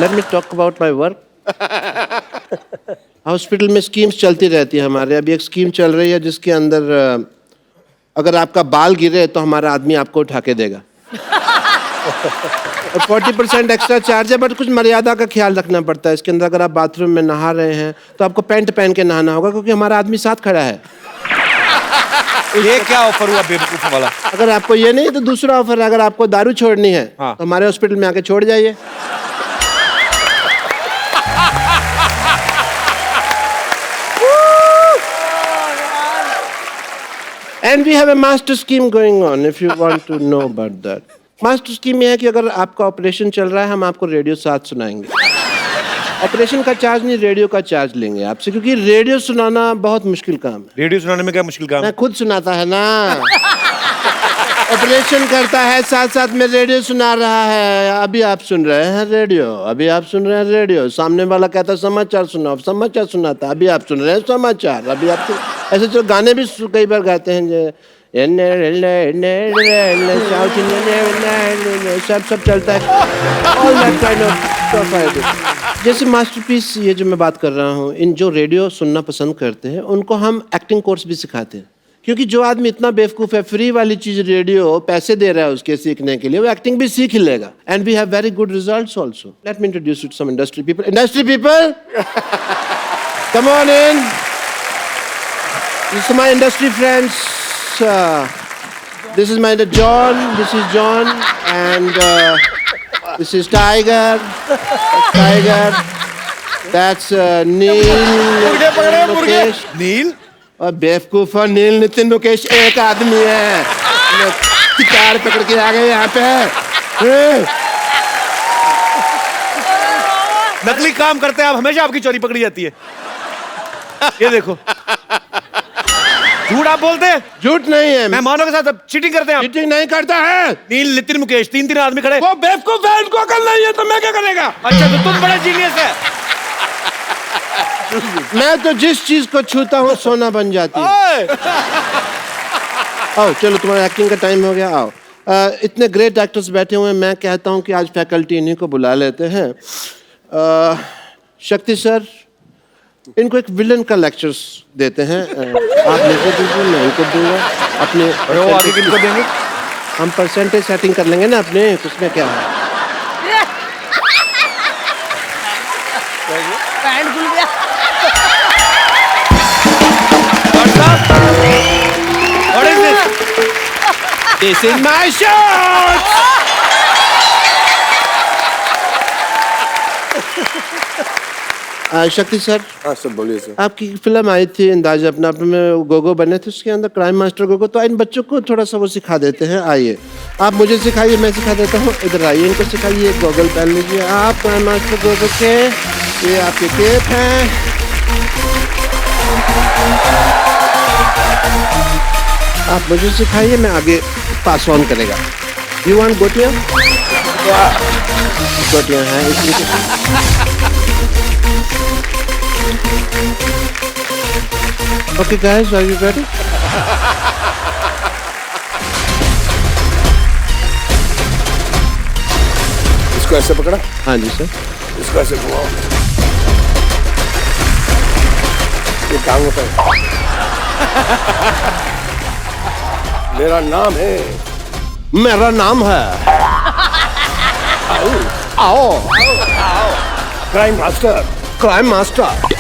Late me talk about my work. Hospital में स्कीम्स चलती रहती है हमारे। अभी एक स्कीम चल रही है जिसके अंदर अगर आपका बाल गिरे तो हमारा आदमी आपको उठा के देगा। और 40% एक्स्ट्रा चार्ज है, बट कुछ मर्यादा का ख्याल रखना पड़ता है। इसके अंदर अगर आप बाथरूम में नहा रहे हैं तो आपको पैंट पहन के नहाना होगा, क्योंकि हमारा आदमी साथ खड़ा है। ये क्या ऑफर हुआ बेवकूफ वाला? अगर आपको ये नहीं तो दूसरा ऑफर है, अगर आपको दारू छोड़नी है हाँ। तो हमारे हॉस्पिटल में आके छोड़ जाइए। And we have a master scheme going on if you want to know about that. Master scheme ये है कि अगर आपका ऑपरेशन चल रहा है हम आपको रेडियो साथ सुनाएंगे। ऑपरेशन का चार्ज नहीं, रेडियो का चार्ज लेंगे आपसे, क्योंकि रेडियो सुनाना बहुत मुश्किल काम है। रेडियो सुनाने में क्या मुश्किल काम है? मैं खुद सुनाता है ना। ऑपरेशन करता है साथ साथ में रेडियो सुना रहा है। अभी आप सुन रहे हैं रेडियो, अभी आप सुन रहे हैं रेडियो, सामने वाला कहता है समाचार सुनाओ, समाचार सुनाता, अभी आप सुन रहे हैं समाचार, अभी आप ऐसे जो गाने भी कई बार गाते हैं जो सब चलता है। All that kind of stuff I do. जैसे मास्टरपीस ये जो मैं बात कर रहा हूँ, इन जो रेडियो सुनना पसंद करते हैं उनको हम एक्टिंग कोर्स भी सिखाते हैं, क्योंकि जो आदमी इतना बेवकूफ़ है, फ्री वाली चीज़ रेडियो पैसे दे रहा है उसके सीखने के लिए, वो एक्टिंग भी सीख लेगा। And we have very good results also. Let me introduce you to some industry people. Industry people, come on in. This is my industry friends. This is my John. This is John, and this is Tiger. That's Tiger. That's Neil. Mukesh. नील? और बेवकूफ और नील नितिन मुकेश एक आदमी है। Guitar पकड़ के आ गए यहाँ पे। नकली काम करते हैं आप, हमेशा आपकी चोरी पकड़ी जाती है। ये देखो, झूठ आप बोलते हैं। झूठ नहीं है, मेहमानों के साथ चीटिंग करते हैं आप। चीटिंग नहीं करता है। नील, नितिन, मुकेश, तीन आदमी खड़े। वो बेवकूफ है, इनको अकल नहीं है तो मैं क्या करेगा? अच्छा, तो तुम बड़ा जीनियस है। मैं तो जिस चीज को छूता हूँ सोना बन जाती है। आओ चलो, तुम्हारा एक्टिंग का टाइम हो गया, आओ। इतने ग्रेट एक्टर्स बैठे हुए हैं, मैं कहता हूँ कि आज फैकल्टी इन्हीं को बुला लेते हैं। शक्ति सर, इनको एक विलन का लेक्चर्स देते हैं। आप लेके दीजिए, मैं इनको दूंगा। अपने वो आगे किनको देंगे? हम परसेंटेज सेटिंग कर लेंगे ना अपने, उसमें क्या है। पैंट खुल गया। What is this? This is my shot! शक्ति सर। हाँ सर, बोलिए सर। आपकी फिल्म आई थी अंदाज़ अपना अपने में, गोगो बने थे, उसके अंदर क्राइम मास्टर गोगो। तो इन बच्चों को थोड़ा सा वो सिखा देते हैं। आइए, आप मुझे सिखाइए, मैं सिखा देता हूँ। इधर आइए, इनको सिखाइए। गॉगल पहन लीजिए आप क्राइम मास्टर गोगो के। ये आपके केप हैं। आप मुझे सिखाइए, मैं आगे पास ऑन करेगा। यू वांट गोटियाँ? गोटियाँ हैं इसलिए। Okay guys, are you ready? इसको ऐसे पकड़ा, हाँ जी सर। इसको ऐसे घुमाओ, ये टांग होता है। मेरा नाम है, मेरा नाम है आओ crime master. Crime master.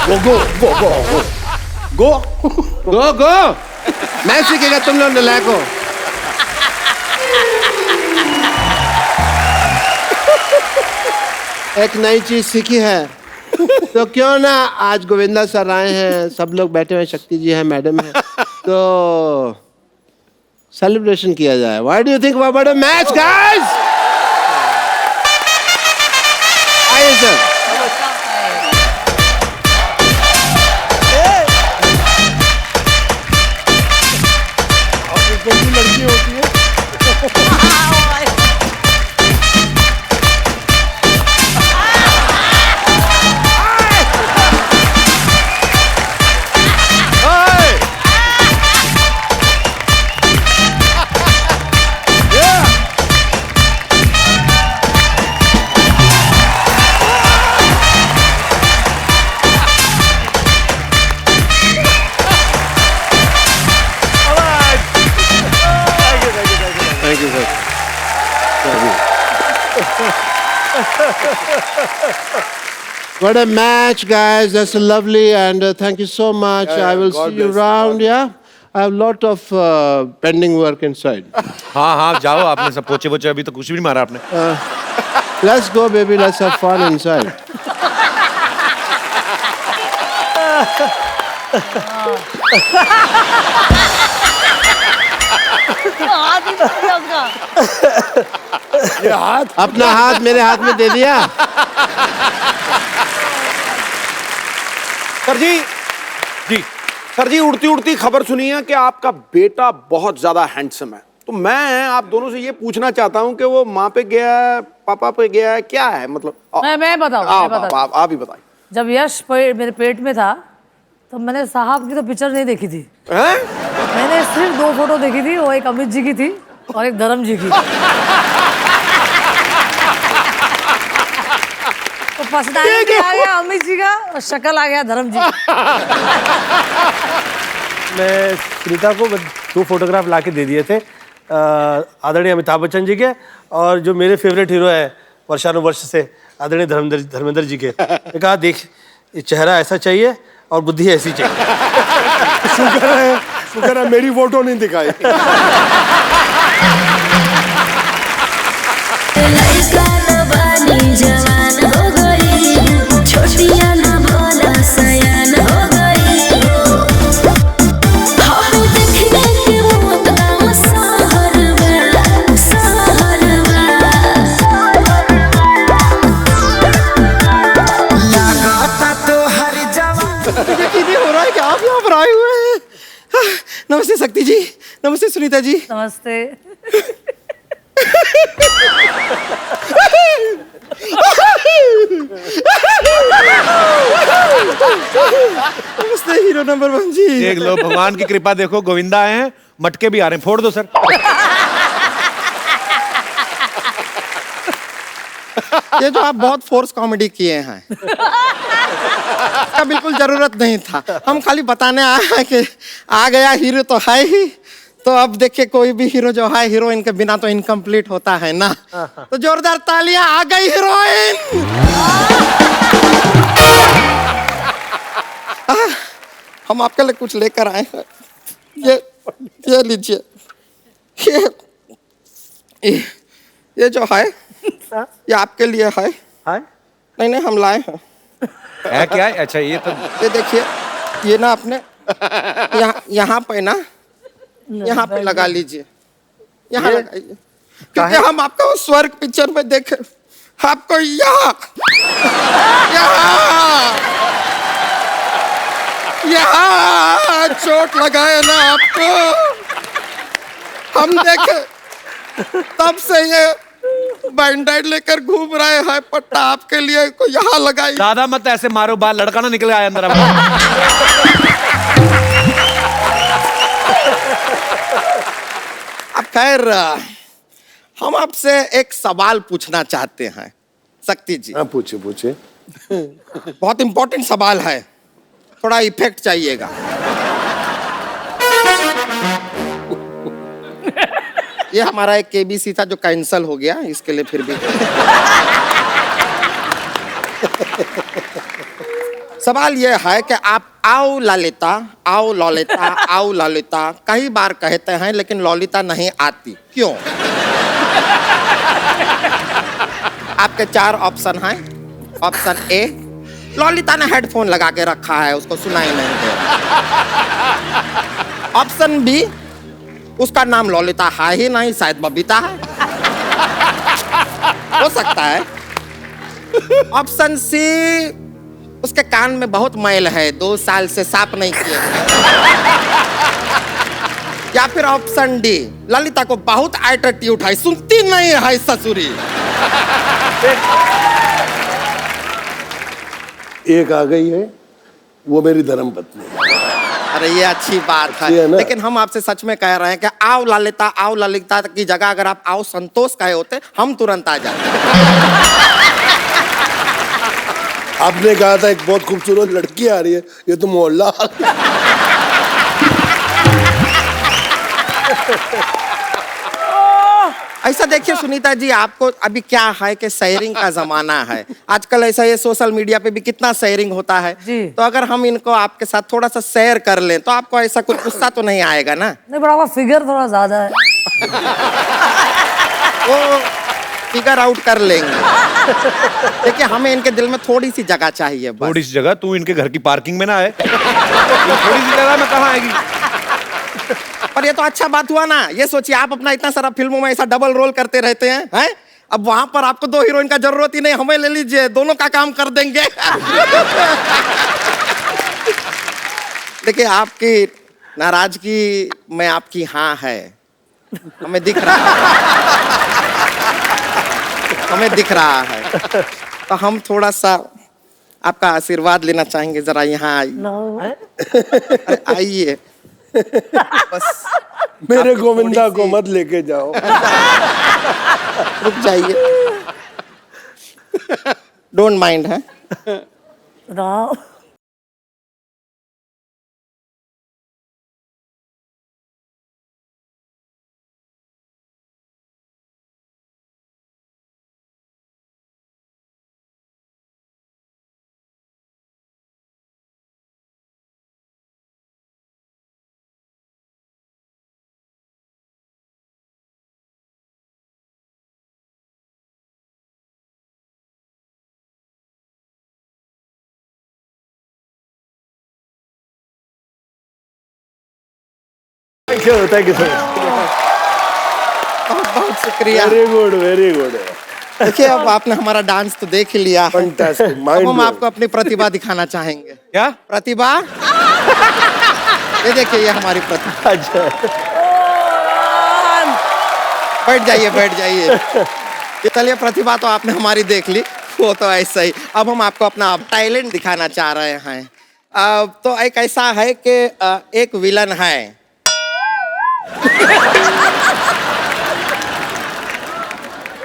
Go go go go go go. Go go. मैं सीखेगा, तुम लोग नलायक हो। एक नई चीज सीखी है तो क्यों ना आज गोविंदा सर आए हैं, सब लोग बैठे हुए, शक्ति जी है, मैडम है, तो सेलिब्रेशन किया जाए। What do you think about a match guys? आइए सर। लड़की होती है। Thank you sir. What a match, guys. That's lovely, and thank you so much. Yeah, I will God see you bless you. around. Yeah, I have lot of pending work inside. हाँ हाँ जाओ, आपने सब पोचे वोचे अभी तो कुछ भी नहीं मारा आपने. Let's go, baby. Let's have fun inside. हाथ ही टूट गया उसका। ये हाथ अपना हाथ मेरे हाथ में दे दिया. सर जी सर जी, उड़ती उड़ती खबर सुनी है कि आपका बेटा बहुत ज्यादा हैंडसम है. तो मैं आप दोनों से ये पूछना चाहता हूँ कि वो माँ पे गया है, पापा पे गया है, क्या है मतलब? मैं बताऊँ आप ही बताइए. जब यश मेरे पेट में था तो मैंने साहब की तो पिक्चर नहीं देखी थी. हैं? मैंने सिर्फ 2 फोटो देखी थी, वो एक अमित जी की थी और एक धर्म जी की. तो पर्सनैलिटी आ गया अमित जी का और शक्ल आ गया धर्म जी की. मैं सुनीता को 2 फोटोग्राफ ला के दे दिए थे, आदरणीय अमिताभ बच्चन जी के, और जो मेरे फेवरेट हीरो है वर्षानुवर्ष से आदरणीय धर्मेंद्र जी के. मैं कहा देख, ये चेहरा ऐसा चाहिए और बुद्धि ऐसी चाहिए. शुक्र है मेरी फोटो नहीं दिखाई. लड़का न बनी जवान हो गई, छोटिया न भोला सयान हो गई. हम देखने के मौत का सहरवा, सहरवा. लगाता तो हर जवान. हो रहा है कि आप यहाँ पर आए हुए हैं. नमस्ते शक्ति जी, नमस्ते सुनीता जी. नमस्ते. नमस्ते हीरो नंबर 1 जी. देख लो, भगवान की कृपा देखो, गोविंदा आए हैं, मटके भी आ रहे हैं, फोड़ दो सर. ये जो आप बहुत फोर्स कॉमेडी किए हैं इसका बिल्कुल जरूरत नहीं था. हम खाली बताने आए हैं कि आ गया हीरो तो है ही. तो अब देखिए, कोई भी हीरो जो है हीरोइन के बिना तो इनकम्प्लीट होता है ना. तो जोरदार तालियां. आ गई हीरोइन. हम आपके लिए कुछ लेकर आए हैं. ये लीजिए. ये जो है ये आपके लिए है. नहीं नहीं, हम लाए हैं. है क्या है? अच्छा, ये तो ये देखिए, ये ना आपने यहाँ पे ना, यहाँ पे लगा लीजिए. यहाँ लगाइए, क्योंकि हम आपको स्वर्ग पिक्चर में देखे, आपको यहाँ यहाँ चोट लगाए ना आपको. हम देखे तब से ये बैंडेड लेकर घूम रहे हैं. पट्टा आपके लिए को यहाँ लगाई. ज्यादा मत ऐसे मारो, बाल लड़का ना निकले आए अंदर. अब खैर, हम आपसे एक सवाल पूछना चाहते हैं शक्ति जी. हाँ, पूछे. बहुत इंपॉर्टेंट सवाल है, थोड़ा इफेक्ट चाहिएगा. ये हमारा एक केबीसी था जो कैंसिल हो गया, इसके लिए फिर भी सवाल ये है कि आप आओ ललिता, आओ ललिता, आओ ललिता कई बार कहते हैं, लेकिन ललिता नहीं आती, क्यों? आपके 4 ऑप्शन हैं. ऑप्शन ए, ललिता ने हेडफोन लगा के रखा है, उसको सुनाई नहीं दे रहा. ऑप्शन बी, उसका नाम ललिता है ही नहीं, शायद बबीता है, हो सकता है. ऑप्शन सी, उसके कान में बहुत मैल है, 2 साल से साफ नहीं किए. या फिर ऑप्शन डी, ललिता को बहुत एटीट्यूड है, सुनती नहीं है ससुरी. एक आ गई है, वो मेरी धर्मपत्नी. अरे ये अच्छी बात है, लेकिन हम आपसे सच में कह रहे हैं कि आओ ललिता की जगह अगर आप आओ संतोष कहे होते, हम तुरंत आ जाते. आपने कहा था एक बहुत खूबसूरत लड़की आ रही है, ये तो मोहल्ला. ऐसा देखिए सुनीता जी, आपको अभी क्या है कि शेयरिंग का जमाना है आजकल। ऐसा ये सोशल मीडिया पे भी कितना शेयरिंग होता है जी। तो अगर हम इनको आपके साथ थोड़ा सा शेयर कर लें तो आपको ऐसा कुछ गुस्सा तो नहीं आएगा ना? नहीं, बड़ा फिगर थोड़ा ज्यादा है। वो फिगर आउट कर लेंगे। देखिए हमें इनके दिल में थोड़ी सी जगह चाहिए बस। थोड़ी सी जगह? तू इनके घर की पार्किंग में ना आए। थोड़ी सी जगह में कहाँ आएगी? पर ये तो अच्छा बात हुआ ना। ये सोचिए आप अपना इतना सारा फिल्मों में ऐसा डबल रोल करते रहते हैं, अब वहां पर आपको 2 हीरोइन का जरूरत ही नहीं, हमें ले लीजिए, दोनों का काम कर देंगे। देखिए आपकी नाराजगी में आपकी हाँ है, हमें दिख रहा है, हमें दिख रहा है। तो हम थोड़ा सा आपका आशीर्वाद लेना चाहेंगे, जरा यहाँ आइए। आइए बस। मेरे गोविंदा को मत लेके जाओ। रुक जाइए, डोंट माइंड है। राव। Thank you sir. बहुत बहुत शुक्रिया। Very good, very good. देखिए अब आपने हमारा डांस तो देख ही लिया है। फैंटास्टिक, अब माइंड हम आपको अपनी प्रतिभा दिखाना चाहेंगे। क्या प्रतिभा? ये देखिए, ये हमारी प्रतिभा। अच्छा, बैठ जाइए, बैठ जाइए। ये चलिए, प्रतिभा तो आपने हमारी देख ली, वो तो ऐसा ही। अब हम आपको अपना टैलेंट दिखाना चाह रहे हैं। तो एक ऐसा है कि एक विलन है।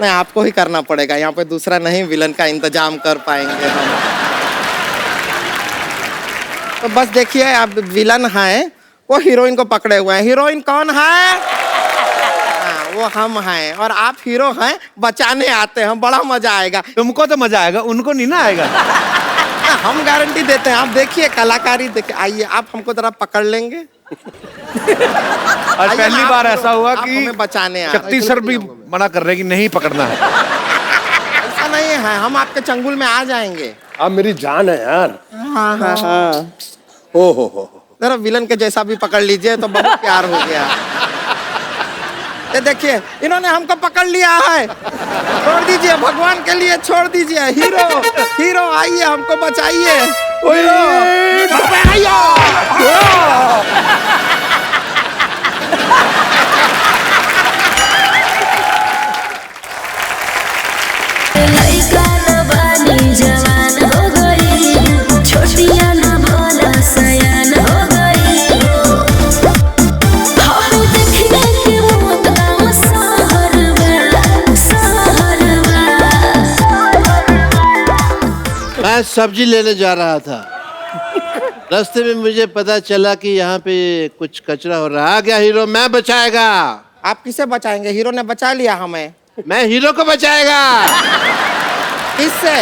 नहीं, आपको ही करना पड़ेगा, यहाँ पे दूसरा नहीं विलन का इंतजाम कर पाएंगे हम। तो बस देखिए, अब विलन है, वो हीरोइन को पकड़े हुए हैं। हीरोइन कौन है? वो हम हैं, और आप हीरो हैं, बचाने आते हैं। बड़ा मजा आएगा। तुमको तो मजा आएगा, उनको नहीं ना आएगा। हम गारंटी देते हैं। आप देखिए कलाकारी, देखिए। आइए, आप हमको जरा पकड़ लेंगे। आज पहली बार ऐसा हुआ कि हमें बचाने आए। शक्ति सर भी मना कर रहे हैं कि नहीं पकड़ना है। ऐसा नहीं है, हम आपके चंगुल में आ जाएंगे। आप मेरी जान है यार। हाँ हाँ हाँ। हो। जरा विलन के जैसा भी पकड़ लीजिए तो बहुत प्यार हो गया। ये देखिए, इन्होंने हमको पकड़ लिया है। छोड़ दीजिए, भगवान के लिए छोड़ दीजिए। हीरो, हीरो आइए, हमको बचाइए। लइका न बानी जवान हो गई, छोटिया न भोला सयान हो गई। हम देखने के मौत गाँव सहरवा। मैं सब्जी लेने जा रहा था, रास्ते में मुझे पता चला कि यहाँ पे कुछ कचरा हो रहा है। आ गया हीरो, मैं बचाएगा। आप किसे बचाएंगे? हीरो ने बचा लिया हमें। मैं हीरो को बचाएगा। किससे?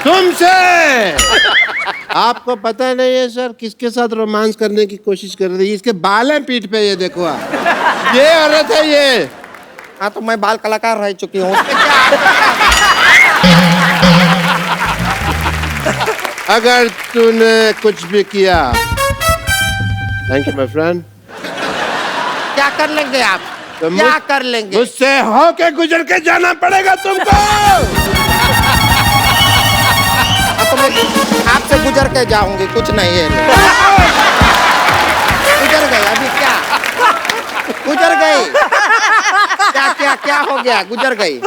तुमसे। आपको पता नहीं है सर किसके साथ रोमांस करने की कोशिश कर रही है? इसके बाल हैं पीठ पे, ये देखो आप। ये औरत है ये। हाँ, तो मैं बाल कलाकार रह चुकी हूँ। अगर तूने कुछ भी किया, थैंक यू माय फ्रेंड। क्या कर लेंगे आप? तो क्या कर लेंगे? मुझसे होके गुजर के जाना पड़ेगा तुमको। तो मैं आपसे गुजर के जाऊंगी, कुछ नहीं है। गुजर गई अभी, क्या गुजर गई? क्या क्या क्या हो गया? गुजर गई।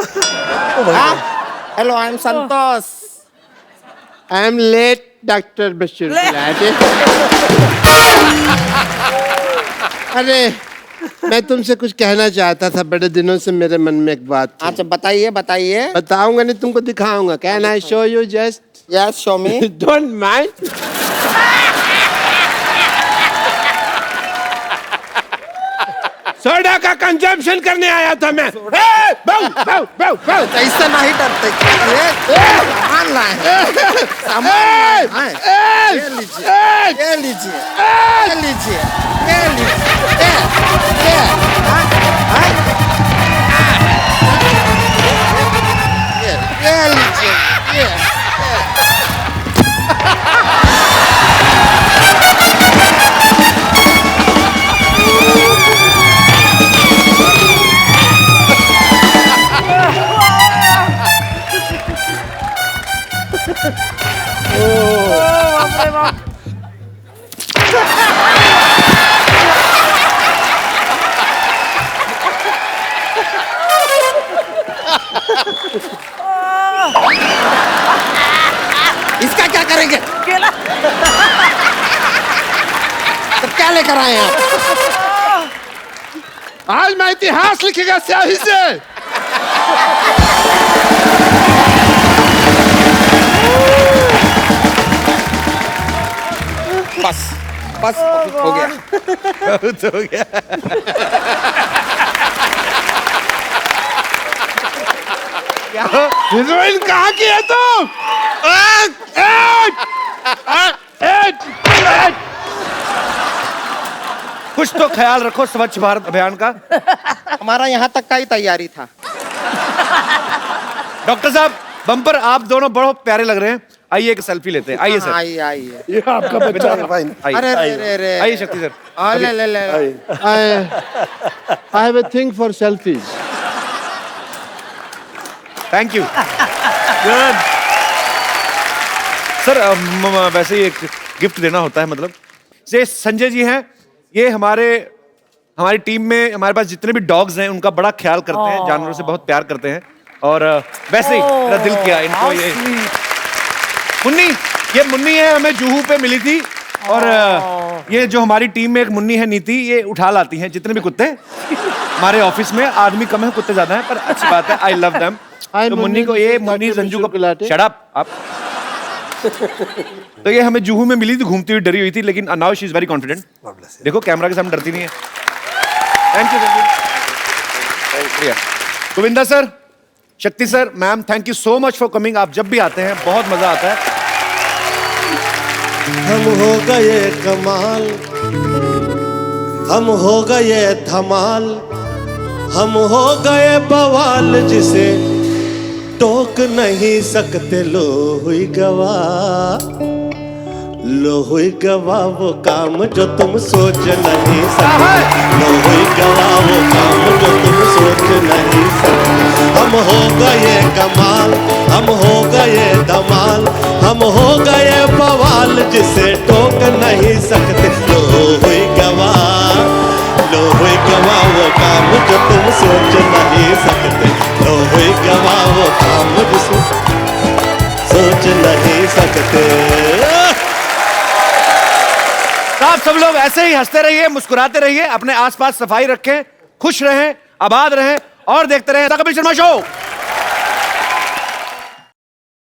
Hello, I am Santosh. I am late doctor Bashir. अरे, मैं तुमसे कुछ कहना चाहता था, बड़े दिनों से मेरे मन में एक बात थी। अच्छा, बताइए बताइए। बताऊंगा नहीं, तुमको दिखाऊंगा। Can I show you just? Yes, show me. Don't mind. Soda का कंजम्पशन करने आया था मैं। ऐसे नहीं डरते। सामान लाए हैं। सामान लाए हैं। ये लीजिए, ये लीजिए, ये लीजिए, ये लीजिए, ये, हाँ, हाँ। ये लीजिए, ये। इसका क्या करेंगे? केला। तो क्या लेकर आए हैं आप? आज मैं इतिहास लिखेगा स्याही से। बस बस हो गया। बहुत हो गया। हीरोइन कहाँ की है तुम? कुछ तो ख्याल रखो स्वच्छ भारत अभियान का। हमारा यहाँ तक का ही तैयारी था। डॉक्टर साहब, बम्पर आप दोनों बहुत प्यारे लग रहे हैं। आइए एक सेल्फी लेते हैं। आइए सर। आइए आइए। ये आपका बच्चा है। आइए। अरे अरे अरे अरे। आइए शक्ति सर। ले ले ले। I have a thing for selfies. Thank you. Good sir. वैसे ही एक गिफ्ट देना होता है, मतलब ये संजय जी हैं, ये हमारी टीम में हमारे पास जितने भी डॉग्स हैं उनका बड़ा ख्याल करते हैं, जानवरों से बहुत प्यार करते हैं। और वैसे ही मेरा दिल किया इनको ये मुन्नी, ये मुन्नी है, हमें जुहू पे मिली थी। और ये जो हमारी टीम में एक मुन्नी है नीति, ये उठा लाती हैं जितने भी कुत्ते। हमारे ऑफिस में आदमी कम है, कुत्ते ज्यादा हैं, पर अच्छी बात है। I love them. तो मुन्नी को ये मुन्नी संजू को शट अप आप। तो ये हमें जुहू में मिली थी, घूमती हुई डरी हुई थी, लेकिन now she is very confident. देखो कैमरा के सामने डरती नहीं है। Thank you. Govinda sir, Shakti sir, ma'am, thank you so much for coming. आप जब भी आते हैं बहुत मजा आता है। हम हो गए कमाल, हम हो गए धमाल, हम हो गए बवाल, जिसे टोक नहीं सकते। लो हुई गवाह, लो हुई गवाह वो काम जो तुम सोच नहीं सकते। लो हुई गवाह वो काम जो तुम सोच नहीं सकते। हम हो गए कमाल, हम हो गए धमाल, हम हो गए बवाल, जिसे टोक नहीं सकते। लो हुई गवाह, लो हुई गवाह वो काम जो तुम सोच नहीं सकते। लो हुई गवाह वो काम जिसे सोच नहीं सकते। आप सब लोग ऐसे ही हंसते रहिए, मुस्कुराते रहिए, अपने आसपास सफाई रखें, खुश रहें, आबाद रहें और देखते रहें द कपिल शर्मा शो।